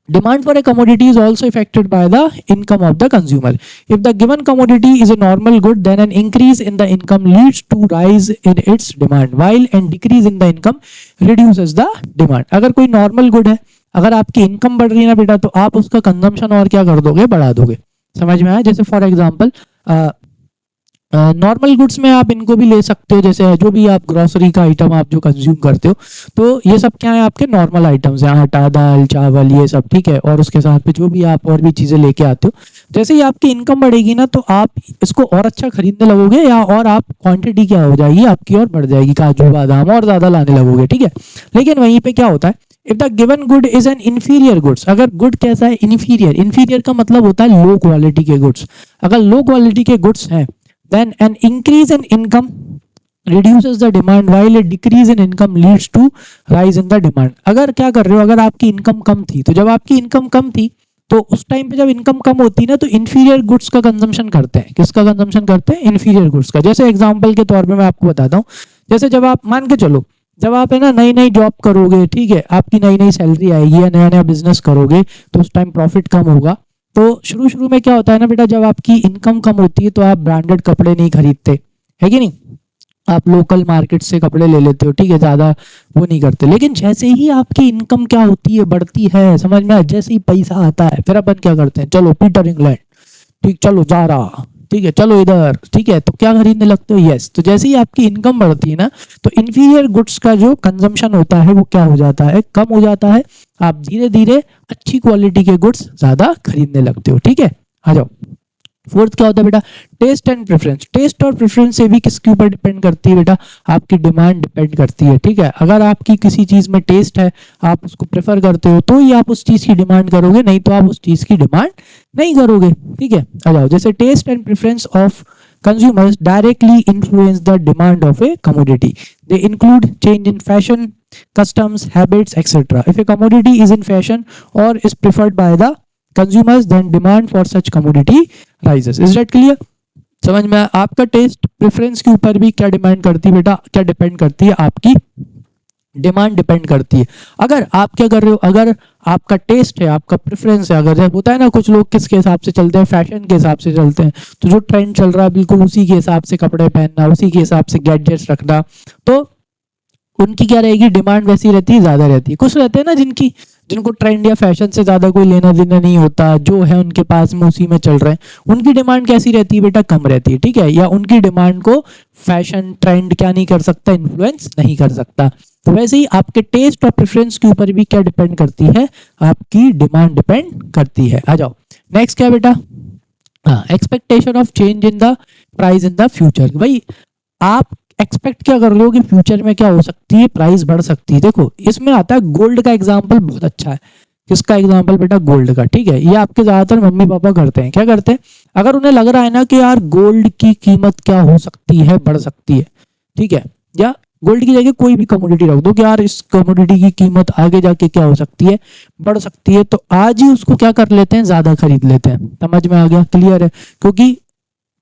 demand for a commodity is also affected by the income of the consumer. If the given commodity is a normal good, then an increase in the income leads to rise in its demand, while and decrease in the income reduces the demand. अगर कोई नॉर्मल गुड है, अगर आपकी इनकम बढ़ रही है ना बेटा, तो आप उसका कंजम्पशन और क्या कर दोगे, बढ़ा दोगे। समझ में आया? जैसे फॉर एग्जाम्पल नॉर्मल गुड्स में आप इनको भी ले सकते हो, जैसे जो भी आप ग्रोसरी का आइटम आप जो कंज्यूम करते हो, तो ये सब क्या है, आपके नॉर्मल आइटम्स हैं, आटा दाल चावल ये सब, ठीक है। और उसके साथ में जो भी आप और भी चीज़ें लेके आते हो, जैसे ही आपकी इनकम बढ़ेगी ना, तो आप इसको और अच्छा खरीदने लगोगे, या और आप क्वांटिटी क्या हो जाएगी आपकी और बढ़ जाएगी, काजू बादाम और ज़्यादा लाने लगोगे, ठीक है। लेकिन वहीं पर क्या होता है, if the given good is an inferior goods, अगर गुड कैसा है, इन्फीरियर, इन्फीरियर का मतलब होता है लो क्वालिटी के गुड्स। अगर लो क्वालिटी के गुड्स हैं, then an increase in income reduces the demand while a decrease in income leads to rise in the demand. अगर क्या कर रहे हो, अगर आपकी इनकम कम थी, तो जब आपकी इनकम कम थी तो उस टाइम पे जब इनकम कम होती है ना, तो इन्फीरियर गुड्स का कंजम्पशन करते हैं। किसका कंजम्पशन करते हैं, इन्फीरियर गुड्स का। जैसे एग्जांपल के तौर पे मैं आपको बताता हूँ, जैसे जब आप मान के चलो, जब आप है ना नई नई जॉब करोगे, ठीक है, आपकी नई नई सैलरी आएगी या नया नया बिजनेस करोगे, तो उस टाइम प्रॉफिट कम होगा। तो शुरू शुरू में क्या होता है ना बेटा, जब आपकी इनकम कम होती है तो आप ब्रांडेड कपड़े नहीं खरीदते, है कि नहीं, आप लोकल मार्केट से कपड़े ले लेते हो, ठीक है, ज्यादा वो नहीं करते। लेकिन जैसे ही आपकी इनकम क्या होती है, बढ़ती है, समझ में, जैसे ही पैसा आता है, फिर अपन क्या करते हैं, चलो पीटर इंग्लैंड, ठीक, चलो जारा, ठीक है, चलो इधर, ठीक है, तो क्या खरीदने लगते हो, यस। तो जैसे ही आपकी इनकम बढ़ती है ना, तो इन्फीरियर गुड्स का जो कंजम्पशन होता है वो क्या हो जाता है, कम हो जाता है। आप धीरे धीरे अच्छी क्वालिटी के गुड्स ज्यादा खरीदने लगते हो, ठीक है। आ जाओ, फोर्थ क्या होता है बेटा, टेस्ट एंड प्रेफरेंस। टेस्ट और प्रेफरेंस से भी किसके ऊपर डिपेंड करती है बेटा, आपकी डिमांड डिपेंड करती है, ठीक है। अगर आपकी किसी चीज में टेस्ट है, आप उसको प्रेफर करते हो, तो ही आप उस चीज की डिमांड करोगे, नहीं तो आप उस चीज की डिमांड नहीं करोगे, ठीक है। आ जाओ, जैसे taste and preference of consumers directly influence the demand of a commodity. They include change in fashion, customs, habits, etc. If a commodity is in fashion or is preferred by the consumers, then demand for such commodity rises. Is that clear? समझ में? आपका टेस्ट प्रेफरेंस के ऊपर भी क्या डिमांड करती है बेटा, क्या डिपेंड करती है, आपकी डिमांड डिपेंड करती है। अगर आप क्या कर रहे हो, अगर आपका टेस्ट है, आपका प्रेफरेंस है, अगर होता है ना, कुछ लोग किसके हिसाब से चलते हैं, फैशन के हिसाब से चलते हैं, तो जो ट्रेंड चल रहा है बिल्कुल उसी के हिसाब से कपड़े पहनना, उसी के हिसाब से गैजेट्स रखना, तो उनकी क्या रहेगी, डिमांड वैसी रहती है, ज्यादा रहती है। कुछ रहते हैं ना जिनको ट्रेंड या फैशन से ज्यादा कोई लेना देना नहीं होता, जो है उनके पास में उसी में चल रहे हैं, उनकी डिमांड कैसी रहती है बेटा, कम रहती है, ठीक है। या उनकी डिमांड को फैशन ट्रेंड क्या नहीं कर सकता, इन्फ्लुएंस नहीं कर सकता। तो वैसे ही आपके टेस्ट और प्रेफरेंस के ऊपर भी क्या डिपेंड करती है, आपकी डिमांड डिपेंड करती है। आ जाओ, नेक्स्ट क्या बेटा, expectation of change in the price in the future. भाई आप एक्सपेक्ट क्या कर रहे हो कि फ्यूचर में क्या हो सकती है, प्राइस बढ़ सकती है। देखो, इसमें आता है गोल्ड का एग्जांपल, बहुत अच्छा है। किसका एग्जांपल बेटा, गोल्ड का, ठीक है। ये आपके ज्यादातर मम्मी पापा करते हैं, क्या करते हैं, अगर उन्हें लग रहा है ना कि यार गोल्ड की कीमत क्या हो सकती है, बढ़ सकती है, ठीक है, या गोल्ड की जगह कोई भी कमोडिटी रख दो कि यार इस कमोडिटी की कीमत आगे जाके क्या हो सकती है, बढ़ सकती है, तो आज ही उसको क्या कर लेते हैं, ज्यादा खरीद लेते हैं। समझ में आ गया, क्लियर है, क्योंकि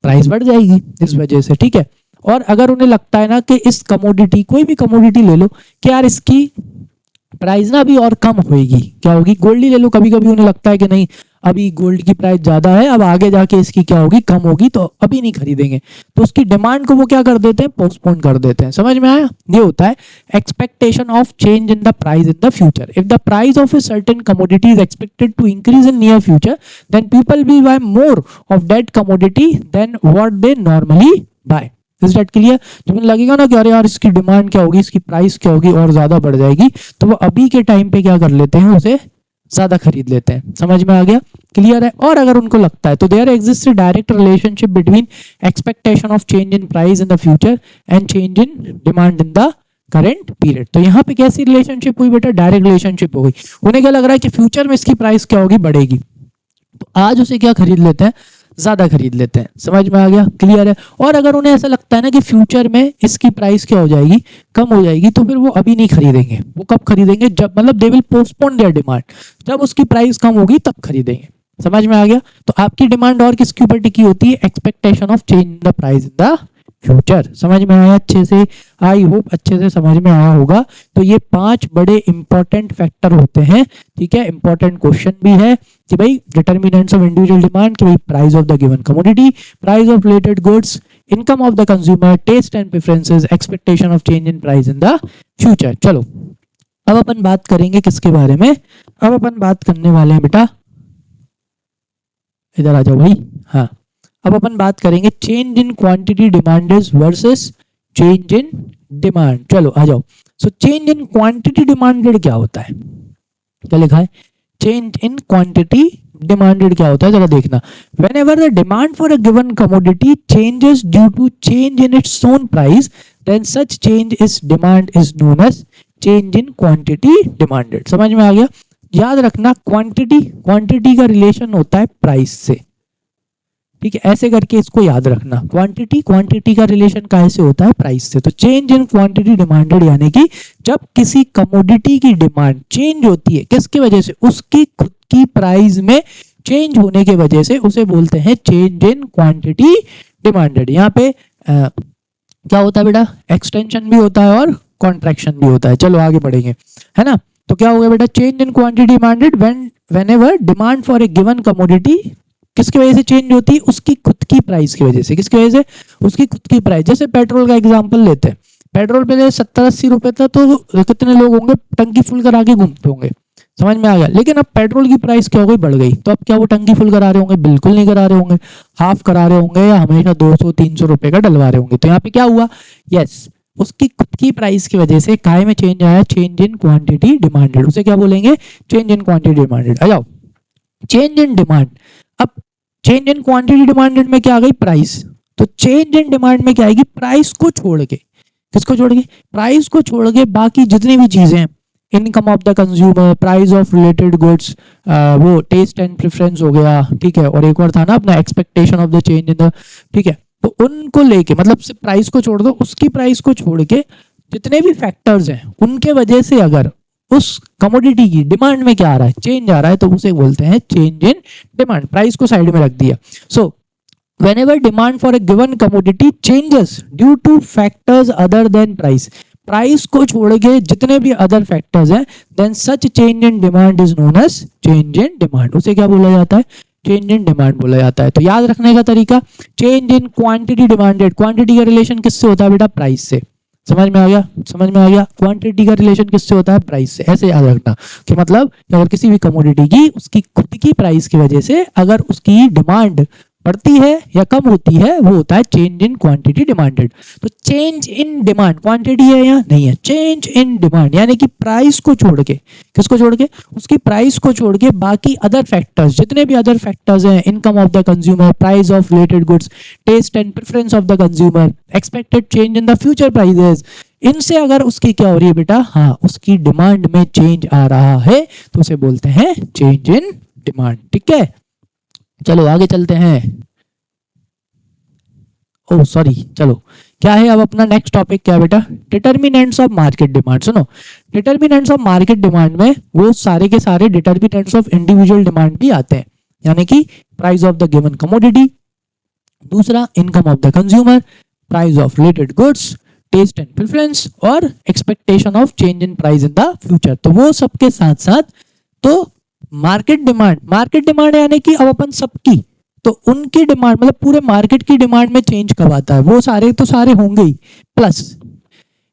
प्राइस बढ़ जाएगी इस वजह से, ठीक है। और अगर उन्हें लगता है ना कि इस कमोडिटी, कोई भी कमोडिटी ले लो, कि यार इसकी प्राइस ना अभी और कम होगी, क्या होगी, गोल्ड ही ले लो, कभी कभी उन्हें लगता है कि नहीं अभी गोल्ड की प्राइस ज्यादा है, अब आगे जाके इसकी क्या होगी, कम होगी, तो अभी नहीं खरीदेंगे, तो उसकी डिमांड को वो क्या कर देते हैं, पोस्टपोन कर देते हैं। समझ में आया? ये होता है expectation of change in the price in the future. If the price of a certain commodity is expected to increase in near future, then people will buy more of that commodity than what they normally buy. Is that clear? जब उन्हें लगेगा ना कि अरे यार इसकी डिमांड क्या होगी, इसकी प्राइस क्या होगी और ज्यादा बढ़ जाएगी, तो वो अभी के टाइम पे क्या कर लेते हैं, उसे ज्यादा खरीद लेते हैं। समझ में आ गया, क्लियर है? और अगर उनको लगता है तो there exist direct relationship between expectation of change in price in the future and change in demand in the current period. तो यहाँ पे कैसी रिलेशनशिप हुई बेटा, डायरेक्ट रिलेशनशिप हो गई। उन्हें क्या लग रहा है कि फ्यूचर में इसकी प्राइस क्या होगी, बढ़ेगी, तो आज उसे क्या खरीद लेते हैं, ज्यादा खरीद लेते हैं। समझ में आ गया, क्लियर है। और अगर उन्हें ऐसा लगता है ना कि फ्यूचर में इसकी प्राइस क्या हो जाएगी, कम हो जाएगी, तो फिर वो अभी नहीं खरीदेंगे। वो कब खरीदेंगे, जब मतलब they will postpone their demand, जब उसकी प्राइस कम होगी तब खरीदेंगे। समझ में आ गया। तो आपकी डिमांड और किसके ऊपर टिकी होती है, expectation of change in the price in the future. समझ में आया अच्छे से, आई होप अच्छे से समझ में आया होगा। तो ये 5 बड़े इंपॉर्टेंट फैक्टर होते हैं, ठीक है। इंपॉर्टेंट क्वेश्चन भी है कि भाई डिटर्मिनेंट्स ऑफ इंडिविजुअल डिमांड, कि भाई price of the given commodity, price of related goods, income of the consumer, taste and preferences, expectation of change in price in the future. चलो अब अपन बात करेंगे किसके बारे में, अब अपन बात करने वाले हैं बेटा, इधर आ जाओ भाई, हाँ। अब अपन बात करेंगे change in quantity demanded versus change in demand. चलो आ जाओ। So change in quantity demanded क्या होता है, क्या लिखा है, चेंज इन क्वांटिटी डिमांडेड क्या होता है, जरा देखना। Whenever the demand for a given commodity changes due to change in its own price, then such change is demand is known as change in quantity demanded. समझ में आ गया। याद रखना क्वांटिटी, क्वांटिटी का रिलेशन होता है प्राइस से, ठीक है। ऐसे करके इसको याद रखना, क्वांटिटी, क्वांटिटी का रिलेशन कैसे होता है, प्राइस से। तो चेंज इन क्वांटिटी डिमांडेड यानी कि जब किसी कमोडिटी की डिमांड चेंज होती है, किसकी वजह से, उसकी खुद की प्राइस में चेंज होने की वजह से, उसे बोलते हैं चेंज इन क्वांटिटी डिमांडेड। यहाँ पे क्या होता है बेटा, एक्सटेंशन भी होता है और कॉन्ट्रैक्शन भी होता है। चलो आगे बढ़ेंगे, है ना। तो क्या हो गया बेटा, change in quantity demanded whenever demand for a given commodity किसकी वजह से चेंज होती है, उसकी खुद की प्राइस की वजह से। किसकी वजह से, उसकी खुद की प्राइस। जैसे पेट्रोल का एग्जांपल लेते हैं, पेट्रोल पहले 70-80 रुपए था, तो कितने लोग होंगे टंकी फुल करा के घूमते होंगे। समझ में आ गया। लेकिन अब पेट्रोल की प्राइस क्या हो गई, बढ़ गई, तो अब क्या वो टंकी फुल करा रहे होंगे, बिल्कुल नहीं करा रहे होंगे, हाफ करा रहे होंगे, या हमेशा 200-300 रुपए का डलवा रहे होंगे। तो यहाँ पे क्या हुआ, यस, उसकी खुद की प्राइस की वजह से काय में चेंज आया, चेंज इन क्वांटिटी डिमांडेड। उसे क्या बोलेंगे, चेंज इन क्वांटिटी डिमांडेड। आ जाओ, चेंज इन डिमांड। अब चेंज इन क्वांटिटी डिमांडेड में क्या आ गई, प्राइस। तो चेंज इन डिमांड में क्या आएगी, प्राइस को छोड़ के, किसको छोड़ के, प्राइस को छोड़ के बाकी जितनी भी चीजें हैं, income of the consumer, price of related goods, वो टेस्ट एंड प्रेफरेंस हो गया, ठीक है। और एक और था ना अपना expectation of the change in the, ठीक है। तो उनको लेके, मतलब सिर्फ प्राइस को छोड़ दो, उसकी प्राइस को छोड़ के जितने भी फैक्टर्स हैं उनके वजह से अगर उस कमोडिटी की डिमांड में क्या आ रहा है, चेंज आ रहा है, तो उसे बोलते हैं चेंज इन डिमांड। प्राइस को साइड में रख दिया। So whenever demand for a given commodity changes due to factors other than price, price को छोड़ के जितने भी अदर फैक्टर्स हैं, then such change in demand is known as change in demand. उसे क्या बोला जाता है, चेंज इन डिमांड बोला जाता है। तो याद रखने का तरीका, change in quantity demanded, quantity का रिलेशन किससे होता है बेटा, प्राइस से। समझ में आ गया, समझ में आ गया। क्वांटिटी का रिलेशन किससे होता है, प्राइस से। ऐसे याद रखना कि मतलब अगर किसी भी कमोडिटी की उसकी खुद की प्राइस की वजह से अगर उसकी डिमांड बढ़ती है या कम होती है, वो होता है चेंज इन क्वांटिटी डिमांडेड। तो चेंज इन डिमांड, क्वांटिटी है या नहीं है, चेंज इन डिमांड यानी कि प्राइस को छोड़ के, किसको छोड़ के, उसकी प्राइस को छोड़ के बाकी अदर फैक्टर्स, जितने भी अदर फैक्टर्स हैं, income of the consumer, price of related goods, taste and preference of the consumer, expected change in the future prices, इनसे अगर उसकी क्या हो रही है बेटा, हाँ, उसकी डिमांड में चेंज आ रहा है, तो उसे बोलते हैं चेंज इन डिमांड। ठीक है, चलो आगे चलते हैं। ओह सॉरी, चलो क्या है अब अपना नेक्स्ट टॉपिक, क्या बेटा, डिटर्मिनेंट्स ऑफ मार्केट डिमांड। सुनो, डिटर्मिनेंट्स ऑफ मार्केट डिमांड में वो सारे के सारे डिटर्मिनेंट्स ऑफ इंडिविजुअल डिमांड भी आते हैं, यानी कि price of the given commodity, दूसरा income of the consumer, price of related goods, taste and preference और expectation of change in price in the future. तो वो सबके साथ साथ तो मार्केट डिमांड, मार्केट डिमांड यानी कि अब अपन सबकी, तो उनकी डिमांड मतलब पूरे मार्केट की डिमांड में चेंज कब आता है, वो सारे तो सारे होंगे ही, प्लस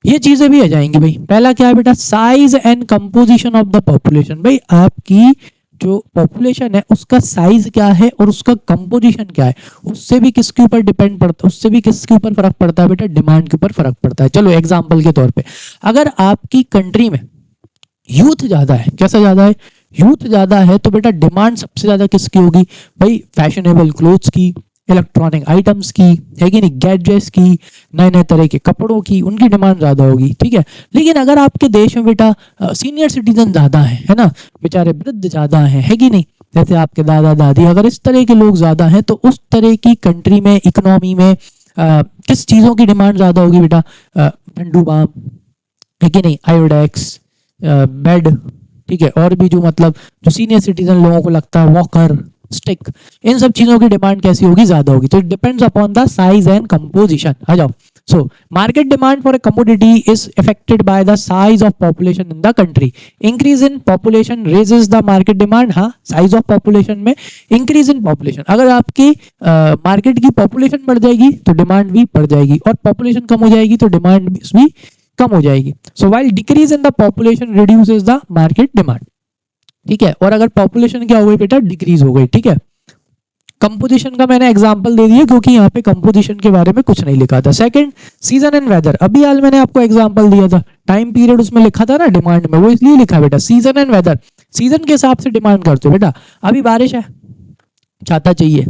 ये चीजें भी आ जाएंगी भाई। पहला क्या है बेटा, size and composition of the population. भाई आपकी जो पॉपुलेशन है उसका साइज क्या है और उसका कंपोजिशन क्या है, उससे भी किसके ऊपर डिपेंड पड़ता है, उससे भी किसके ऊपर फर्क पड़ता है बेटा, डिमांड के ऊपर फर्क पड़ता है। चलो एग्जांपल के तौर पे, अगर आपकी कंट्री में यूथ ज्यादा है, कैसा ज्यादा है, यूथ ज्यादा है, तो बेटा डिमांड सबसे ज्यादा किसकी होगी भाई, फैशनेबल क्लोथ्स की, इलेक्ट्रॉनिक आइटम्स की, है कि नहीं, गैजेट्स की, नए नए तरह के कपड़ों की, उनकी डिमांड ज़्यादा होगी, ठीक है। लेकिन अगर आपके देश में बेटा सीनियर सिटीजन ज़्यादा है ना, बेचारे वृद्ध ज़्यादा हैं, है कि नहीं, जैसे आपके दादा दादी, अगर इस तरह के लोग ज़्यादा हैं तो उस तरह की कंट्री में, इकोनॉमी में किस चीज़ों की डिमांड ज़्यादा होगी बेटा? ठंडू बाम, है कि नहीं, आयोडेक्स, बेड, ठीक है, और भी जो मतलब जो सीनियर सिटीजन लोगों को लगता है, वॉकर, स्टिक, इन सब चीजों की डिमांड कैसी होगी? ज्यादा होगी। तो it depends upon the size and composition. आ जाओ। So market demand for a commodity is affected by the size of population in the country. Increase in population raises the market demand. हाँ, साइज ऑफ पॉपुलेशन में इंक्रीज इन पॉपुलेशन, अगर आपकी मार्केट की पॉपुलेशन बढ़ जाएगी तो डिमांड भी बढ़ जाएगी, और पॉपुलेशन कम हो जाएगी तो डिमांड भी कम हो जाएगी। सो while decrease in the population reduces the market demand, ठीक है। और अगर पॉपुलेशन क्या हो गई बेटा? डिक्रीज हो गई, ठीक है। कंपोजिशन का मैंने एग्जांपल दे दिया क्योंकि यहाँ पे कंपोजिशन के बारे में कुछ नहीं लिखा था। सेकंड, सीजन एंड वेदर, अभी हाल मैंने आपको एग्जांपल दिया था, टाइम पीरियड उसमें लिखा था ना डिमांड में, वो इसलिए लिखा बेटा सीजन एंड वेदर। सीजन के हिसाब से डिमांड करते हो बेटा। अभी बारिश है, छाता चाहिए,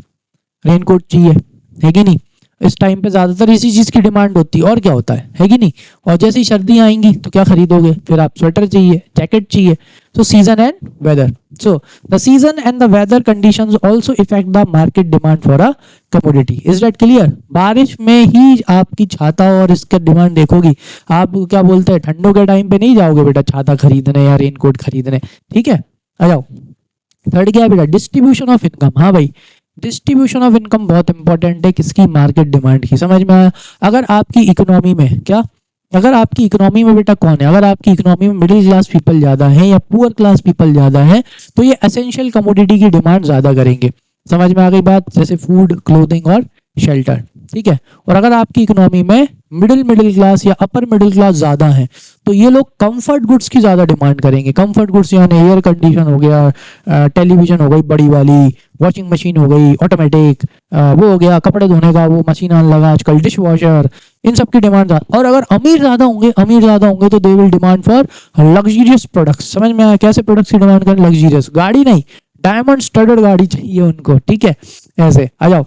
रेनकोट चाहिए, है कि नहीं, इस टाइम पे ज्यादातर इसी चीज की डिमांड होती है, और क्या होता है कि नहीं। और जैसे ही सर्दियां आएंगी तो क्या खरीदोगे? फिर आप स्वेटर चाहिए, जैकेट चाहिए। So season and weather, so the season and the weather conditions also effect the market demand for a commodity. Is that clear? बारिश में ही आपकी छाता और इसका डिमांड देखोगी। आप क्या बोलते हैं, ठंडों के टाइम पे नहीं जाओगे बेटा छाता खरीदने या रेनकोट खरीदने, ठीक है। आ जाओ। थर्ड क्या है बेटा? Distribution of income. हाँ भाई, डिस्ट्रीब्यूशन ऑफ इनकम बहुत इंपॉर्टेंट है, किसकी? मार्केट डिमांड की। समझ में आया? अगर आपकी इकोनॉमी में क्या, अगर आपकी इकोनॉमी में बेटा कौन है, अगर आपकी इकोनॉमी में मिडिल क्लास पीपल ज्यादा है या पुअर क्लास पीपल ज्यादा है तो ये एसेंशियल कमोडिटी की डिमांड ज्यादा करेंगे। समझ में आ गई बात? जैसे फूड, क्लोथिंग और शेल्टर, ठीक है। और अगर आपकी इकोनॉमी में मिडिल क्लास या अपर मिडिल क्लास ज्यादा है तो ये लोग कंफर्ट गुड्स की ज्यादा डिमांड करेंगे। कंफर्ट गुड्स यानी एयर कंडीशन हो गया, टेलीविजन हो गई बड़ी वाली, वॉशिंग मशीन हो गई ऑटोमेटिक, वो हो गया कपड़े धोने का वो मशीन आने लगा आजकल, डिश वॉशर, इन सब की डिमांड। और अगर अमीर ज्यादा होंगे तो they will demand for luxurious products. समझ में आया? कैसे प्रोडक्ट्स की डिमांड करें? लग्जरियस, गाड़ी नहीं, डायमंड स्टडड गाड़ी चाहिए उनको, ठीक है। ऐसे आ जाओ।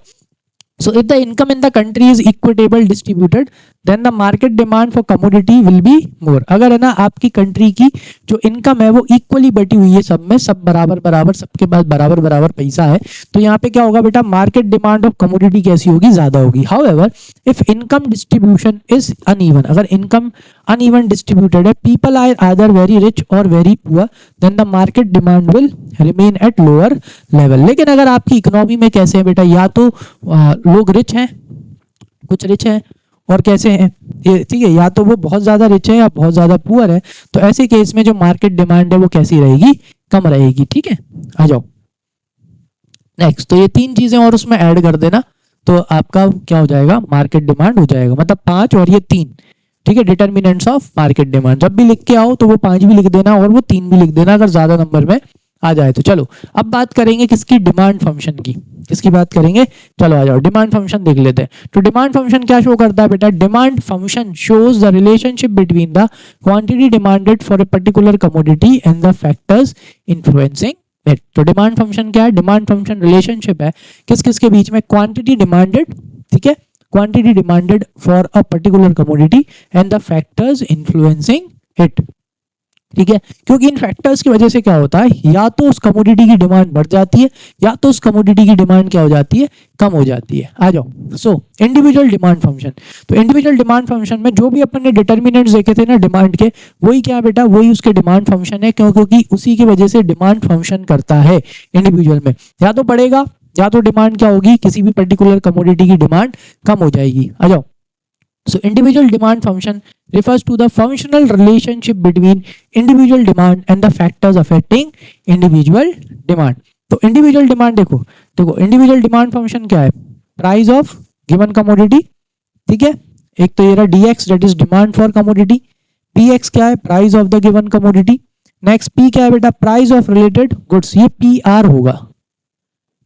So if the income in the country is equitable distributed, then the market demand for commodity will be more. अगर है ना आपकी कंट्री की जो इनकम है वो इक्वली बटी हुई है सब में, सब बराबर बराबर, सबके पास बराबर बराबर पैसा है, तो यहाँ पे क्या होगा बेटा? मार्केट डिमांड ऑफ कमोडिटी कैसी होगी? ज्यादा होगी। However if income distribution is uneven, अगर इनकम अनइवन डिस्ट्रीब्यूटेड है, people are either very rich और very poor, then the market demand will remain at lower level. लेकिन अगर आपकी इकोनॉमी में कैसे है बेटा? या तो लोग रिच हैं, कुछ रिच हैं, और कैसे हैं ये, ठीक है, या तो वो बहुत ज्यादा रिच है या बहुत ज्यादा पुअर है, तो ऐसे केस में जो मार्केट डिमांड है वो कैसी रहेगी? कम रहेगी, ठीक है। आ जाओ नेक्स्ट। तो ये तीन चीजें और उसमें ऐड कर देना तो आपका क्या हो जाएगा? मार्केट डिमांड हो जाएगा। मतलब 5 और ये 3, ठीक है, डिटर्मिनेंट्स ऑफ मार्केट डिमांड। जब भी लिख के आओ तो वो 5 भी लिख देना और वो 3 भी लिख देना अगर ज्यादा नंबर में आ जाए तो। चलो अब बात करेंगे किसकी? डिमांड फंक्शन की। किसकी बात करेंगे? चलो आ जाओ, डिमांड फंक्शन देख लेते हैं। तो डिमांड फंक्शन क्या शो करता है बेटा? Demand function shows the relationship between the quantity demanded for a particular commodity and the factors influencing it. तो डिमांड फंक्शन क्या है? डिमांड फंक्शन रिलेशनशिप है किस किस के बीच में? क्वांटिटी डिमांडेड, ठीक है, quantity demanded for a particular commodity and the factors influencing it, ठीक है। क्योंकि इन फैक्टर्स की वजह से क्या होता है? या तो उस कमोडिटी की डिमांड बढ़ जाती है या तो उस कमोडिटी की डिमांड क्या हो जाती है? कम हो जाती है। आ जाओ। सो इंडिविजुअल डिमांड फंक्शन। तो इंडिविजुअल डिमांड फंक्शन में जो भी अपन ने डिटर्मिनेंट्स देखे थे ना डिमांड के, वही क्या है बेटा? वही उसके डिमांड फंक्शन है, क्योंकि उसी की वजह से डिमांड फंक्शन करता है इंडिविजुअल में। या तो बढ़ेगा या तो डिमांड क्या होगी? किसी भी पर्टिकुलर कमोडिटी की डिमांड कम हो जाएगी। आ जाओ। So individual demand function refers to the functional relationship between individual demand and the factors affecting individual demand. तो individual demand देखो individual demand function क्या है? Price of given commodity, ठीक है। एक तो ये रहा dx that is demand for commodity, px क्या है? Price of the given commodity, next p क्या है बेटा? Price of related goods, ये pr होगा,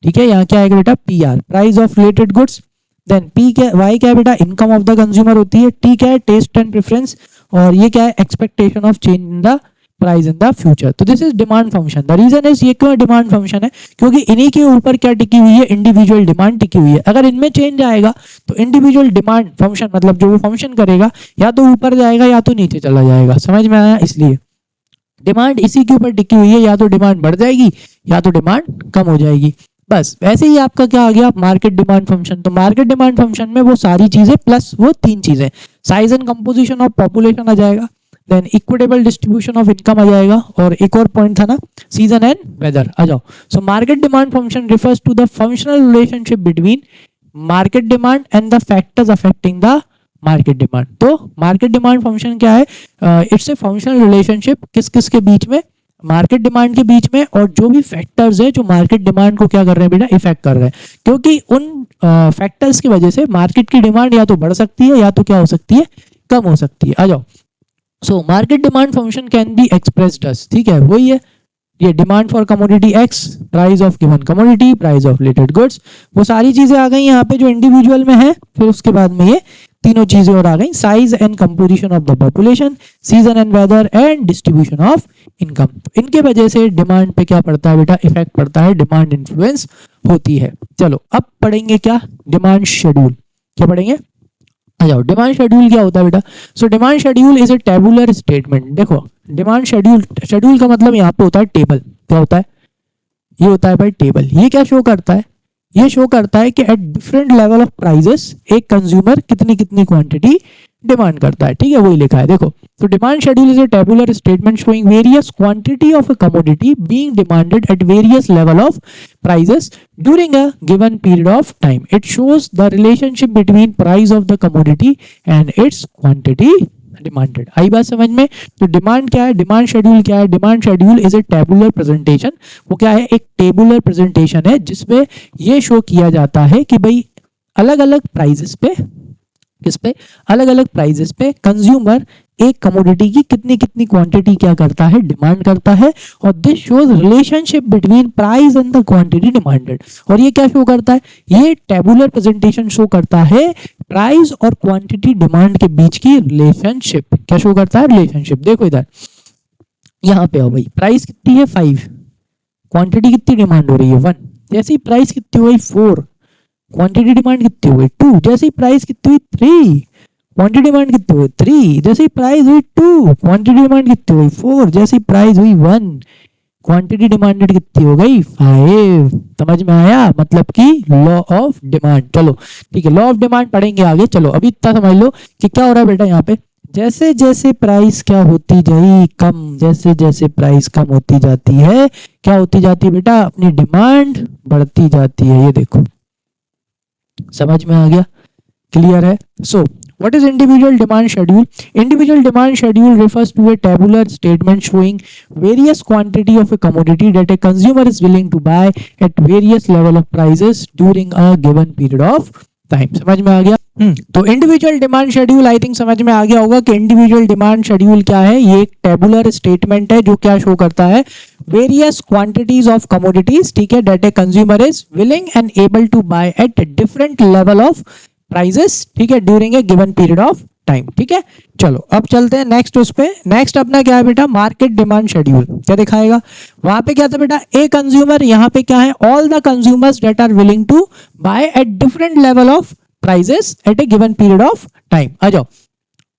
ठीक है। यहाँ क्या आएगा बेटा? pr, price of related goods। Then P क्या, वाई क्या है बेटा? इनकम ऑफ द कंज्यूमर होती है, टी क्या है? टेस्ट एंड प्रेफरेंस, और ये क्या है? Expectation of change in the price in the future. तो this is demand function. The reason is, ये क्यों डिमांड फंक्शन है, क्योंकि इन्हीं के ऊपर क्या टिकी हुई है, इंडिविजुअल डिमांड टिकी हुई है। अगर इनमें चेंज आएगा तो इंडिविजुअल डिमांड फंक्शन मतलब जो वो फंक्शन करेगा या तो ऊपर जाएगा या तो नीचे चला जाएगा। समझ में आया? इसलिए डिमांड इसी के ऊपर टिकी हुई है, या तो डिमांड बढ़ जाएगी या तो डिमांड कम हो जाएगी। बस वैसे ही आपका क्या आ गया, मार्केट डिमांड फंक्शन। तो मार्केट डिमांड फंक्शन में वो सारी चीजें प्लस वो तीन चीजें, size and composition of population आ जाएगा, then equitable distribution of income आ जाएगा, और एक और पॉइंट था ना, सीजन एंड वेदर। आ जाओ। So market demand function refers to the functional relationship between market demand and the factors affecting the market demand. तो मार्केट डिमांड फंक्शन क्या है, इट्स ए फंक्शनल रिलेशनशिप किस किस के बीच में, मार्केट डिमांड के बीच में, और जो भी फैक्टर्स है जो मार्केट डिमांड को क्या कर रहे हैं बेटा, इफेक्ट कर रहे हैं। क्योंकि उन फैक्टर्स की वजह से मार्केट की डिमांड या तो बढ़ सकती है या तो क्या हो सकती है, कम हो सकती है। आ जाओ। So market demand function can be expressed as, ठीक है वही है, ये demand for commodity X, price of given commodity, price of related goods, वो सारी चीजें आ गई यहाँ पे जो इंडिविजुअल में है। फिर उसके बाद में ये तीनों चीजें और आ गई, size and composition of the population, season and weather and distribution of income. इनके वजह से डिमांड पे क्या पड़ता है बेटा, इफेक्ट पड़ता है, डिमांड इन्फ्लुएंस होती है। चलो अब पढ़ेंगे क्या, डिमांड शेड्यूल। क्या पढ़ेंगे, आ जाओ। डिमांड शेड्यूल क्या होता है बेटा, so demand schedule is a tabular statement. देखो डिमांड शेड्यूल, शेड्यूल का मतलब यहाँ पे होता है टेबल। क्या होता है, ये होता है भाई टेबल। ये क्या शो करता है, ये शो करता है कि at different level of prices एक कंज्यूमर कितनी कितनी क्वांटिटी डिमांड करता है, ठीक है वही लिखा है देखो। तो demand schedule is a tabular statement showing various quantity of a commodity being demanded at various level of prices during a given period of time. It shows the relationship between price of the commodity and its quantity demanded. आई बात समझ में? तो डिमांड क्या है, डिमांड शेड्यूल क्या है, demand schedule is a tabular presentation. वो क्या है, एक टेबुलर प्रेजेंटेशन है जिसमें ये शो किया जाता है कि भाई अलग अलग प्राइजेस पे, किस पे, अलग अलग प्राइजेस पे कंज्यूमर एक कमोडिटी की कितनी कितनी क्वांटिटी क्या करता है, डिमांड करता है। और this shows relationship between price and the quantity demanded. और ये क्या शो करता है, ये टेबुलर प्रेजेंटेशन शो करता है प्राइस और क्वांटिटी डिमांड के बीच की रिलेशनशिप। क्या शो करता है, रिलेशनशिप। देखो इधर यहाँ पे आओ भाई, प्राइस कितनी है 5, क्वांटिटी कितनी डिमांड हो रही है 1, जैसे ही प्राइस कितनी हो गई 4, क्वांटिटी डिमांड कितनी हो गई 2, जैसे ही प्राइस कितनी हुई 3, क्वांटिटी डिमांड कितनी हुई 3, जैसे ही प्राइस हुई 2, क्वांटिटी डिमांड कितनी हुई 4, जैसे ही प्राइस हुई 1, क्वांटिटी डिमांडेड कितनी हो गई 5। समझ में आया, मतलब कि लॉ ऑफ डिमांड। चलो ठीक है, लॉ ऑफ डिमांड पढ़ेंगे आगे। चलो अभी इतना समझ लो कि क्या हो रहा है बेटा, यहाँ पे जैसे जैसे प्राइस क्या होती जाए कम, जैसे जैसे प्राइस कम होती जाती है, क्या होती जाती है बेटा, अपनी डिमांड बढ़ती जाती है। ये देखो समझ में आ गया, क्लियर है। सो what is individual demand schedule? Individual demand schedule refers to a tabular statement showing various quantity of a commodity that a consumer is willing to buy at various level of prices during a given period of time. समझ में आ गया? तो individual demand schedule I think समझ में आ गया होगा कि इंडिविजुअल डिमांड शेड्यूल क्या है। ये एक टेबुलर स्टेटमेंट है जो क्या शो करता है, वेरियस क्वांटिटीज ऑफ कमोडिटीज, ठीक है, that a consumer is willing and able to buy at different level of prices, ठीक है, during a given period of time. ठीक है, चलो अब चलते हैं नेक्स्ट उस पे। नेक्स्ट अपना क्या है बेटा, मार्केट डिमांड शेड्यूल। क्या दिखाएगा, वहां पे क्या था बेटा, ए कंज्यूमर, यहाँ पे क्या है, all the consumers that are willing to buy at different level of prices at a given period of time. आ जाओ,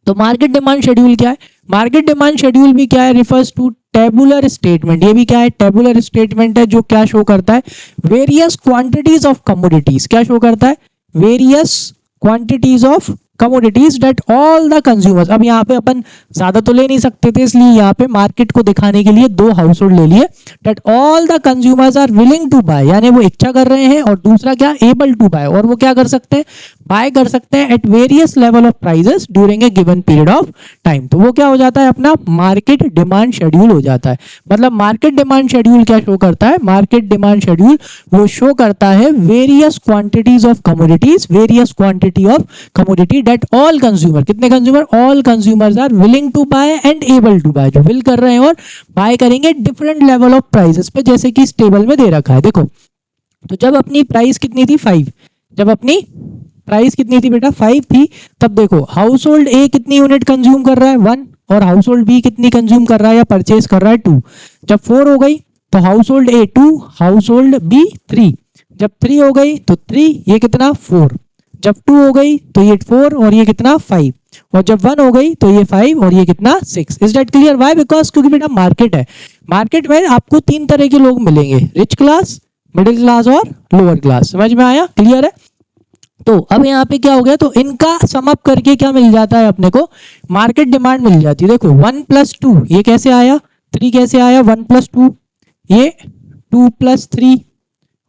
तो मार्केट डिमांड शेड्यूल क्या है, मार्केट डिमांड शेड्यूल भी क्या है, रिफर्स टू टेबुलर स्टेटमेंट। ये भी क्या है, टेबुलर स्टेटमेंट है जो क्या शो करता है, वेरियस क्वांटिटीज ऑफ कमोडिटीज। क्या शो करता है, various quantities of commodities that all the consumers. अब यहाँ पे अपन ज्यादा तो ले नहीं सकते थे, इसलिए यहाँ पे मार्केट को दिखाने के लिए 2 हाउस होल्ड ले लिए। That all the consumers are willing to buy, यानी वो इच्छा कर रहे हैं, और दूसरा क्या, एबल टू बाय, और वो क्या कर सकते हैं, बाय कर सकते हैं at various level of prices during a given period of time. तो वो क्या हो जाता है, अपना मार्केट डिमांड शेड्यूल हो जाता है। मतलब मार्केट डिमांड शेड्यूल क्या शो करता है, मार्केट डिमांड शेड्यूल वो शो करता है various quantities of commodities, various quantity of commodity that all consumer, कितने consumer, all consumers are willing to buy and able to buy, जो विल कर रहे हैं और बाय करेंगे डिफरेंट लेवल ऑफ प्राइसेस पे, जैसे कि इस टेबल में दे रखा है। देखो, तो जब अपनी प्राइस कितनी थी 5, जब अपनी प्राइस कितनी थी बेटा 5 थी, तब देखो हाउस होल्ड ए कितनी यूनिट कंज्यूम कर रहा है 1, और हाउस होल्ड बी कितनी कंज्यूम कर रहा है या परचेज कर रहा है 2। जब 4 हो गई तो household A 2, household B 3। जब 3 हो गई तो 3, ये कितना 4। जब 2 हो गई तो ये 4 और ये कितना 5। और जब 1 हो गई तो ये 5 और ये कितना 6। Is that clear? Why? Because क्योंकि बेटा मार्केट है, मार्केट में आपको 3 तरह के लोग मिलेंगे, रिच क्लास, मिडिल क्लास और लोअर क्लास। समझ में आया? क्लियर है? तो अब यहाँ पे क्या हो गया, तो इनका सम अप करके क्या मिल जाता है अपने को, मार्केट डिमांड मिल जाती है। देखो 1 + 2 ये कैसे आया, 3 कैसे आया, 1 + 2 ये 2 + 3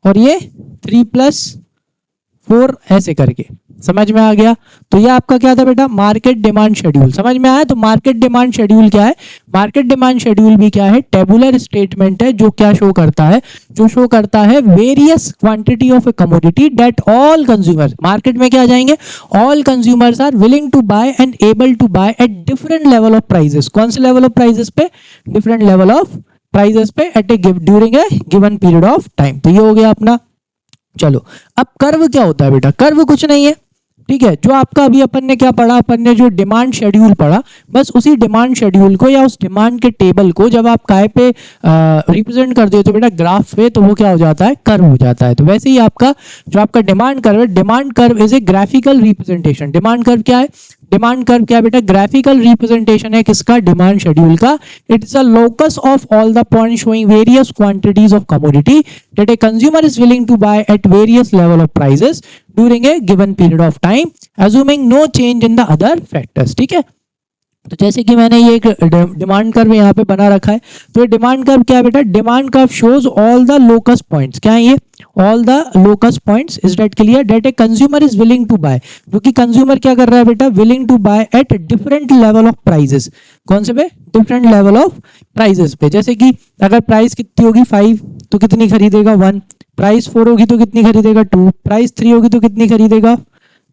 और ये 3 + 4 ऐसे करके। समझ में आ गया? तो ये आपका क्या था बेटा, मार्केट डिमांड शेड्यूल। समझ में आया? तो मार्केट डिमांड शेड्यूल क्या है, मार्केट डिमांड शेड्यूल भी क्या है, टेबुलर स्टेटमेंट है जो क्या शो करता है, जो शो करता है various quantity of a commodity that all consumer, market में क्या आ जाएंगे, all consumers are willing to buy and able to buy at different level of prices. कौन से लेवल ऑफ प्राइसेस पे, डिफरेंट लेवल ऑफ प्राइसेस पे at a during a given period of time. तो ये हो गया अपना। चलो अब कर्व क्या होता है बेटा, कर्व कुछ नहीं है, ठीक है, जो आपका अभी अपन ने क्या पढ़ा, अपन ने जो डिमांड शेड्यूल पढ़ा, बस उसी डिमांड शेड्यूल को या उस डिमांड के टेबल को जब आप काय पे रिप्रेजेंट कर देते हो बेटा ग्राफ पे, तो वो क्या हो जाता है, कर्व हो जाता है। तो वैसे ही आपका जो आपका डिमांड कर्व है, demand curve is a graphical representation. Demand curve क्या है, डिमांड कर्व क्या है बेटा, ग्राफिकल रिप्रेजेंटेशन है किसका, डिमांड शेड्यूल का। It is a locus of all the point showing various quantities of commodity that a consumer is willing to buy at various level of prices during a given period of time assuming no change in the other factors। ठीक है, तो जैसे कि मैंने ये एक डिमांड कर्व यहाँ पे बना रखा है, तो ये डिमांड कर्व क्या है बेटा, demand curve shows all the locus points. क्या है ये, all the locus points. Is that clear? That a consumer is willing to buy, जो कि कंज्यूमर क्या कर रहा है बेटा, willing to buy at different level of prices. कौन से पे, डिफरेंट लेवल ऑफ प्राइजेस पे। जैसे कि अगर प्राइस कितनी होगी 5 तो कितनी खरीदेगा 1, प्राइस 4 होगी तो कितनी खरीदेगा 2, प्राइस 3 होगी तो कितनी खरीदेगा,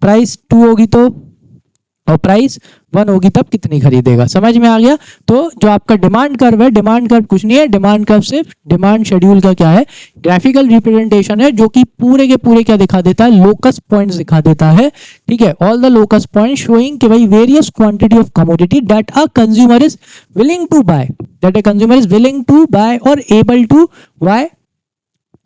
प्राइस 2 होगी तो, और प्राइस 1 होगी तब कितनी खरीदेगा। समझ में आ गया? तो जो आपका डिमांड कर्व है, डिमांड कर्व कुछ नहीं है, डिमांड कर्व सिर्फ डिमांड शेड्यूल का क्या है, ग्राफिकल रिप्रेजेंटेशन है, जो कि पूरे के पूरे क्या दिखा देता है, लोकस पॉइंट्स दिखा देता है। ठीक है, all the locus point showing कि भाई various quantity of commodity that a consumer is willing to buy, that a consumer is willing to buy और able to buy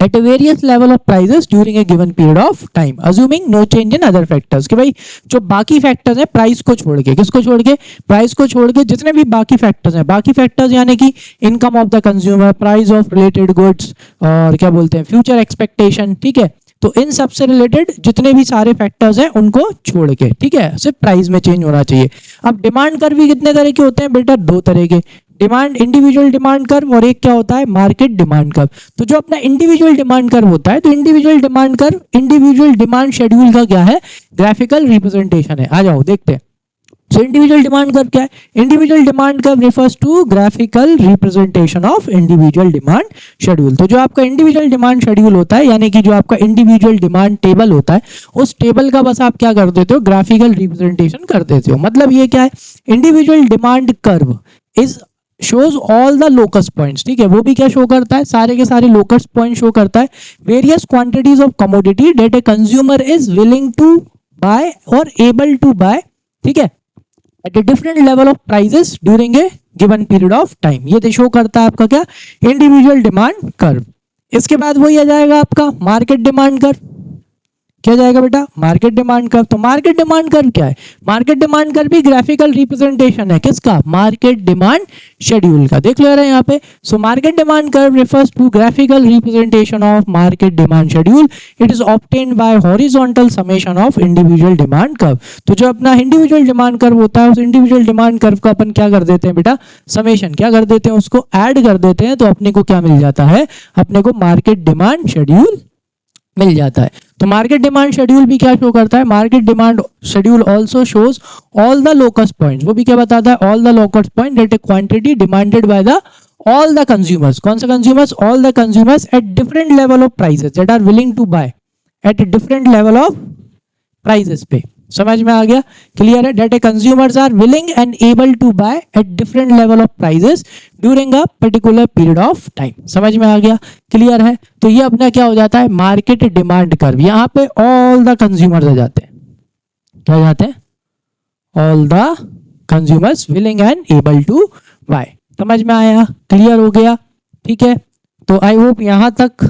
at a various level of prices during a given period of time assuming no change in other factors। कि भाई जो बाकी फैक्टर्स हैं प्राइस को छोड़ के, किसको छोड़ के, प्राइस को छोड़ के जितने भी बाकी फैक्टर्स हैं, बाकी फैक्टर्स यानी कि income of the consumer, price of related goods और क्या बोलते हैं फ्यूचर एक्सपेक्टेशन। ठीक है, तो इन सब से रिलेटेड जितने भी सारे फैक्टर्स हैं उनको छोड़ के, ठीक है, सिर्फ प्राइस में चेंज होना चाहिए। अब डिमांड कर्व भी कितने तरह के होते हैं बेटा, 2 तरह के, डिमांड इंडिविजुअल डिमांड कर्व और एक क्या होता है, मार्केट डिमांड कर्व। तो जो अपना इंडिविजुअल डिमांड कर्व होता है, तो individual demand curve individual demand schedule का क्या है, ग्राफिकल रिप्रेजेंटेशन है। आ जाओ देखते हैं। So individual demand curve क्या है, individual demand curve refers to graphical representation of individual demand schedule। तो जो आपका individual demand schedule होता है, यानी कि जो आपका individual demand table होता है, उस टेबल का बस आप क्या कर देते हो, graphical representation कर देते हो। मतलब ये क्या है, individual demand curve is shows all the locus points। ठीक है, वो भी क्या शो करता है, सारे के सारे locus point शो करता है, various quantities of commodity that a consumer is willing to buy or able to buy। ठीक है, at a different level of prices during a given period of time। ये शो करता है आपका क्या, इंडिविजुअल डिमांड कर्व। इसके बाद वही आ जाएगा आपका मार्केट डिमांड कर्व। क्या जाएगा बेटा, मार्केट डिमांड कर्व। तो मार्केट डिमांड कर्व क्या है, मार्केट डिमांड कर्व भी ग्राफिकल रिप्रेजेंटेशन है किसका, मार्केट डिमांड शेड्यूल का। देख ले रहे हैं यहाँ पे। So market demand curve refers to graphical representation of market demand schedule. It is obtained by horizontal summation of individual demand curve. तो जो अपना इंडिविजुअल डिमांड कर्व होता है, उस इंडिविजुअल डिमांड कर्व का अपन क्या कर देते हैं बेटा, समेशन क्या कर देते हैं, उसको ऐड कर देते हैं, तो अपने को क्या मिल जाता है, अपने को मार्केट डिमांड शेड्यूल मिल जाता है। तो मार्केट डिमांड शेड्यूल भी क्या शो करता है, market demand schedule also shows all the locus points. वो भी क्या बताता है, all the locus point that a quantity demanded by the all the consumers. कौन से consumers, all the consumers at different level of prices that are willing to buy at different level of prices पे। समझ में आ गया, क्लियर है, that a consumers are willing and able to buy at different level of prices during a particular period of time. समझ में आ गया, क्लियर है। तो ये अपना क्या हो जाता है, मार्केट डिमांड कर्व। यहाँ पे ऑल द कंज्यूमर्स आ जाते हैं, क्या जाते हैं, all the consumers willing and able to buy. समझ में आया, क्लियर हो गया, ठीक है। तो आई होप यहाँ तक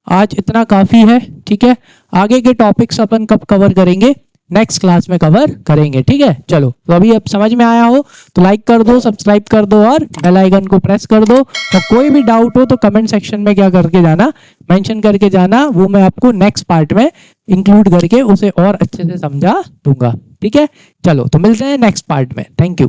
आज इतना काफी है, ठीक है। आगे के टॉपिक्स अपन कब कवर करेंगे, नेक्स्ट क्लास में कवर करेंगे, ठीक है। चलो, तो अभी अब समझ में आया हो तो लाइक कर दो, सब्सक्राइब कर दो और बेल आइकन को प्रेस कर दो। और कोई भी डाउट हो तो कमेंट सेक्शन में क्या करके जाना, मेंशन करके जाना, वो मैं आपको नेक्स्ट पार्ट में इंक्लूड करके उसे और अच्छे से समझा दूंगा, ठीक है। चलो, तो मिलते हैं नेक्स्ट पार्ट में। Thank you.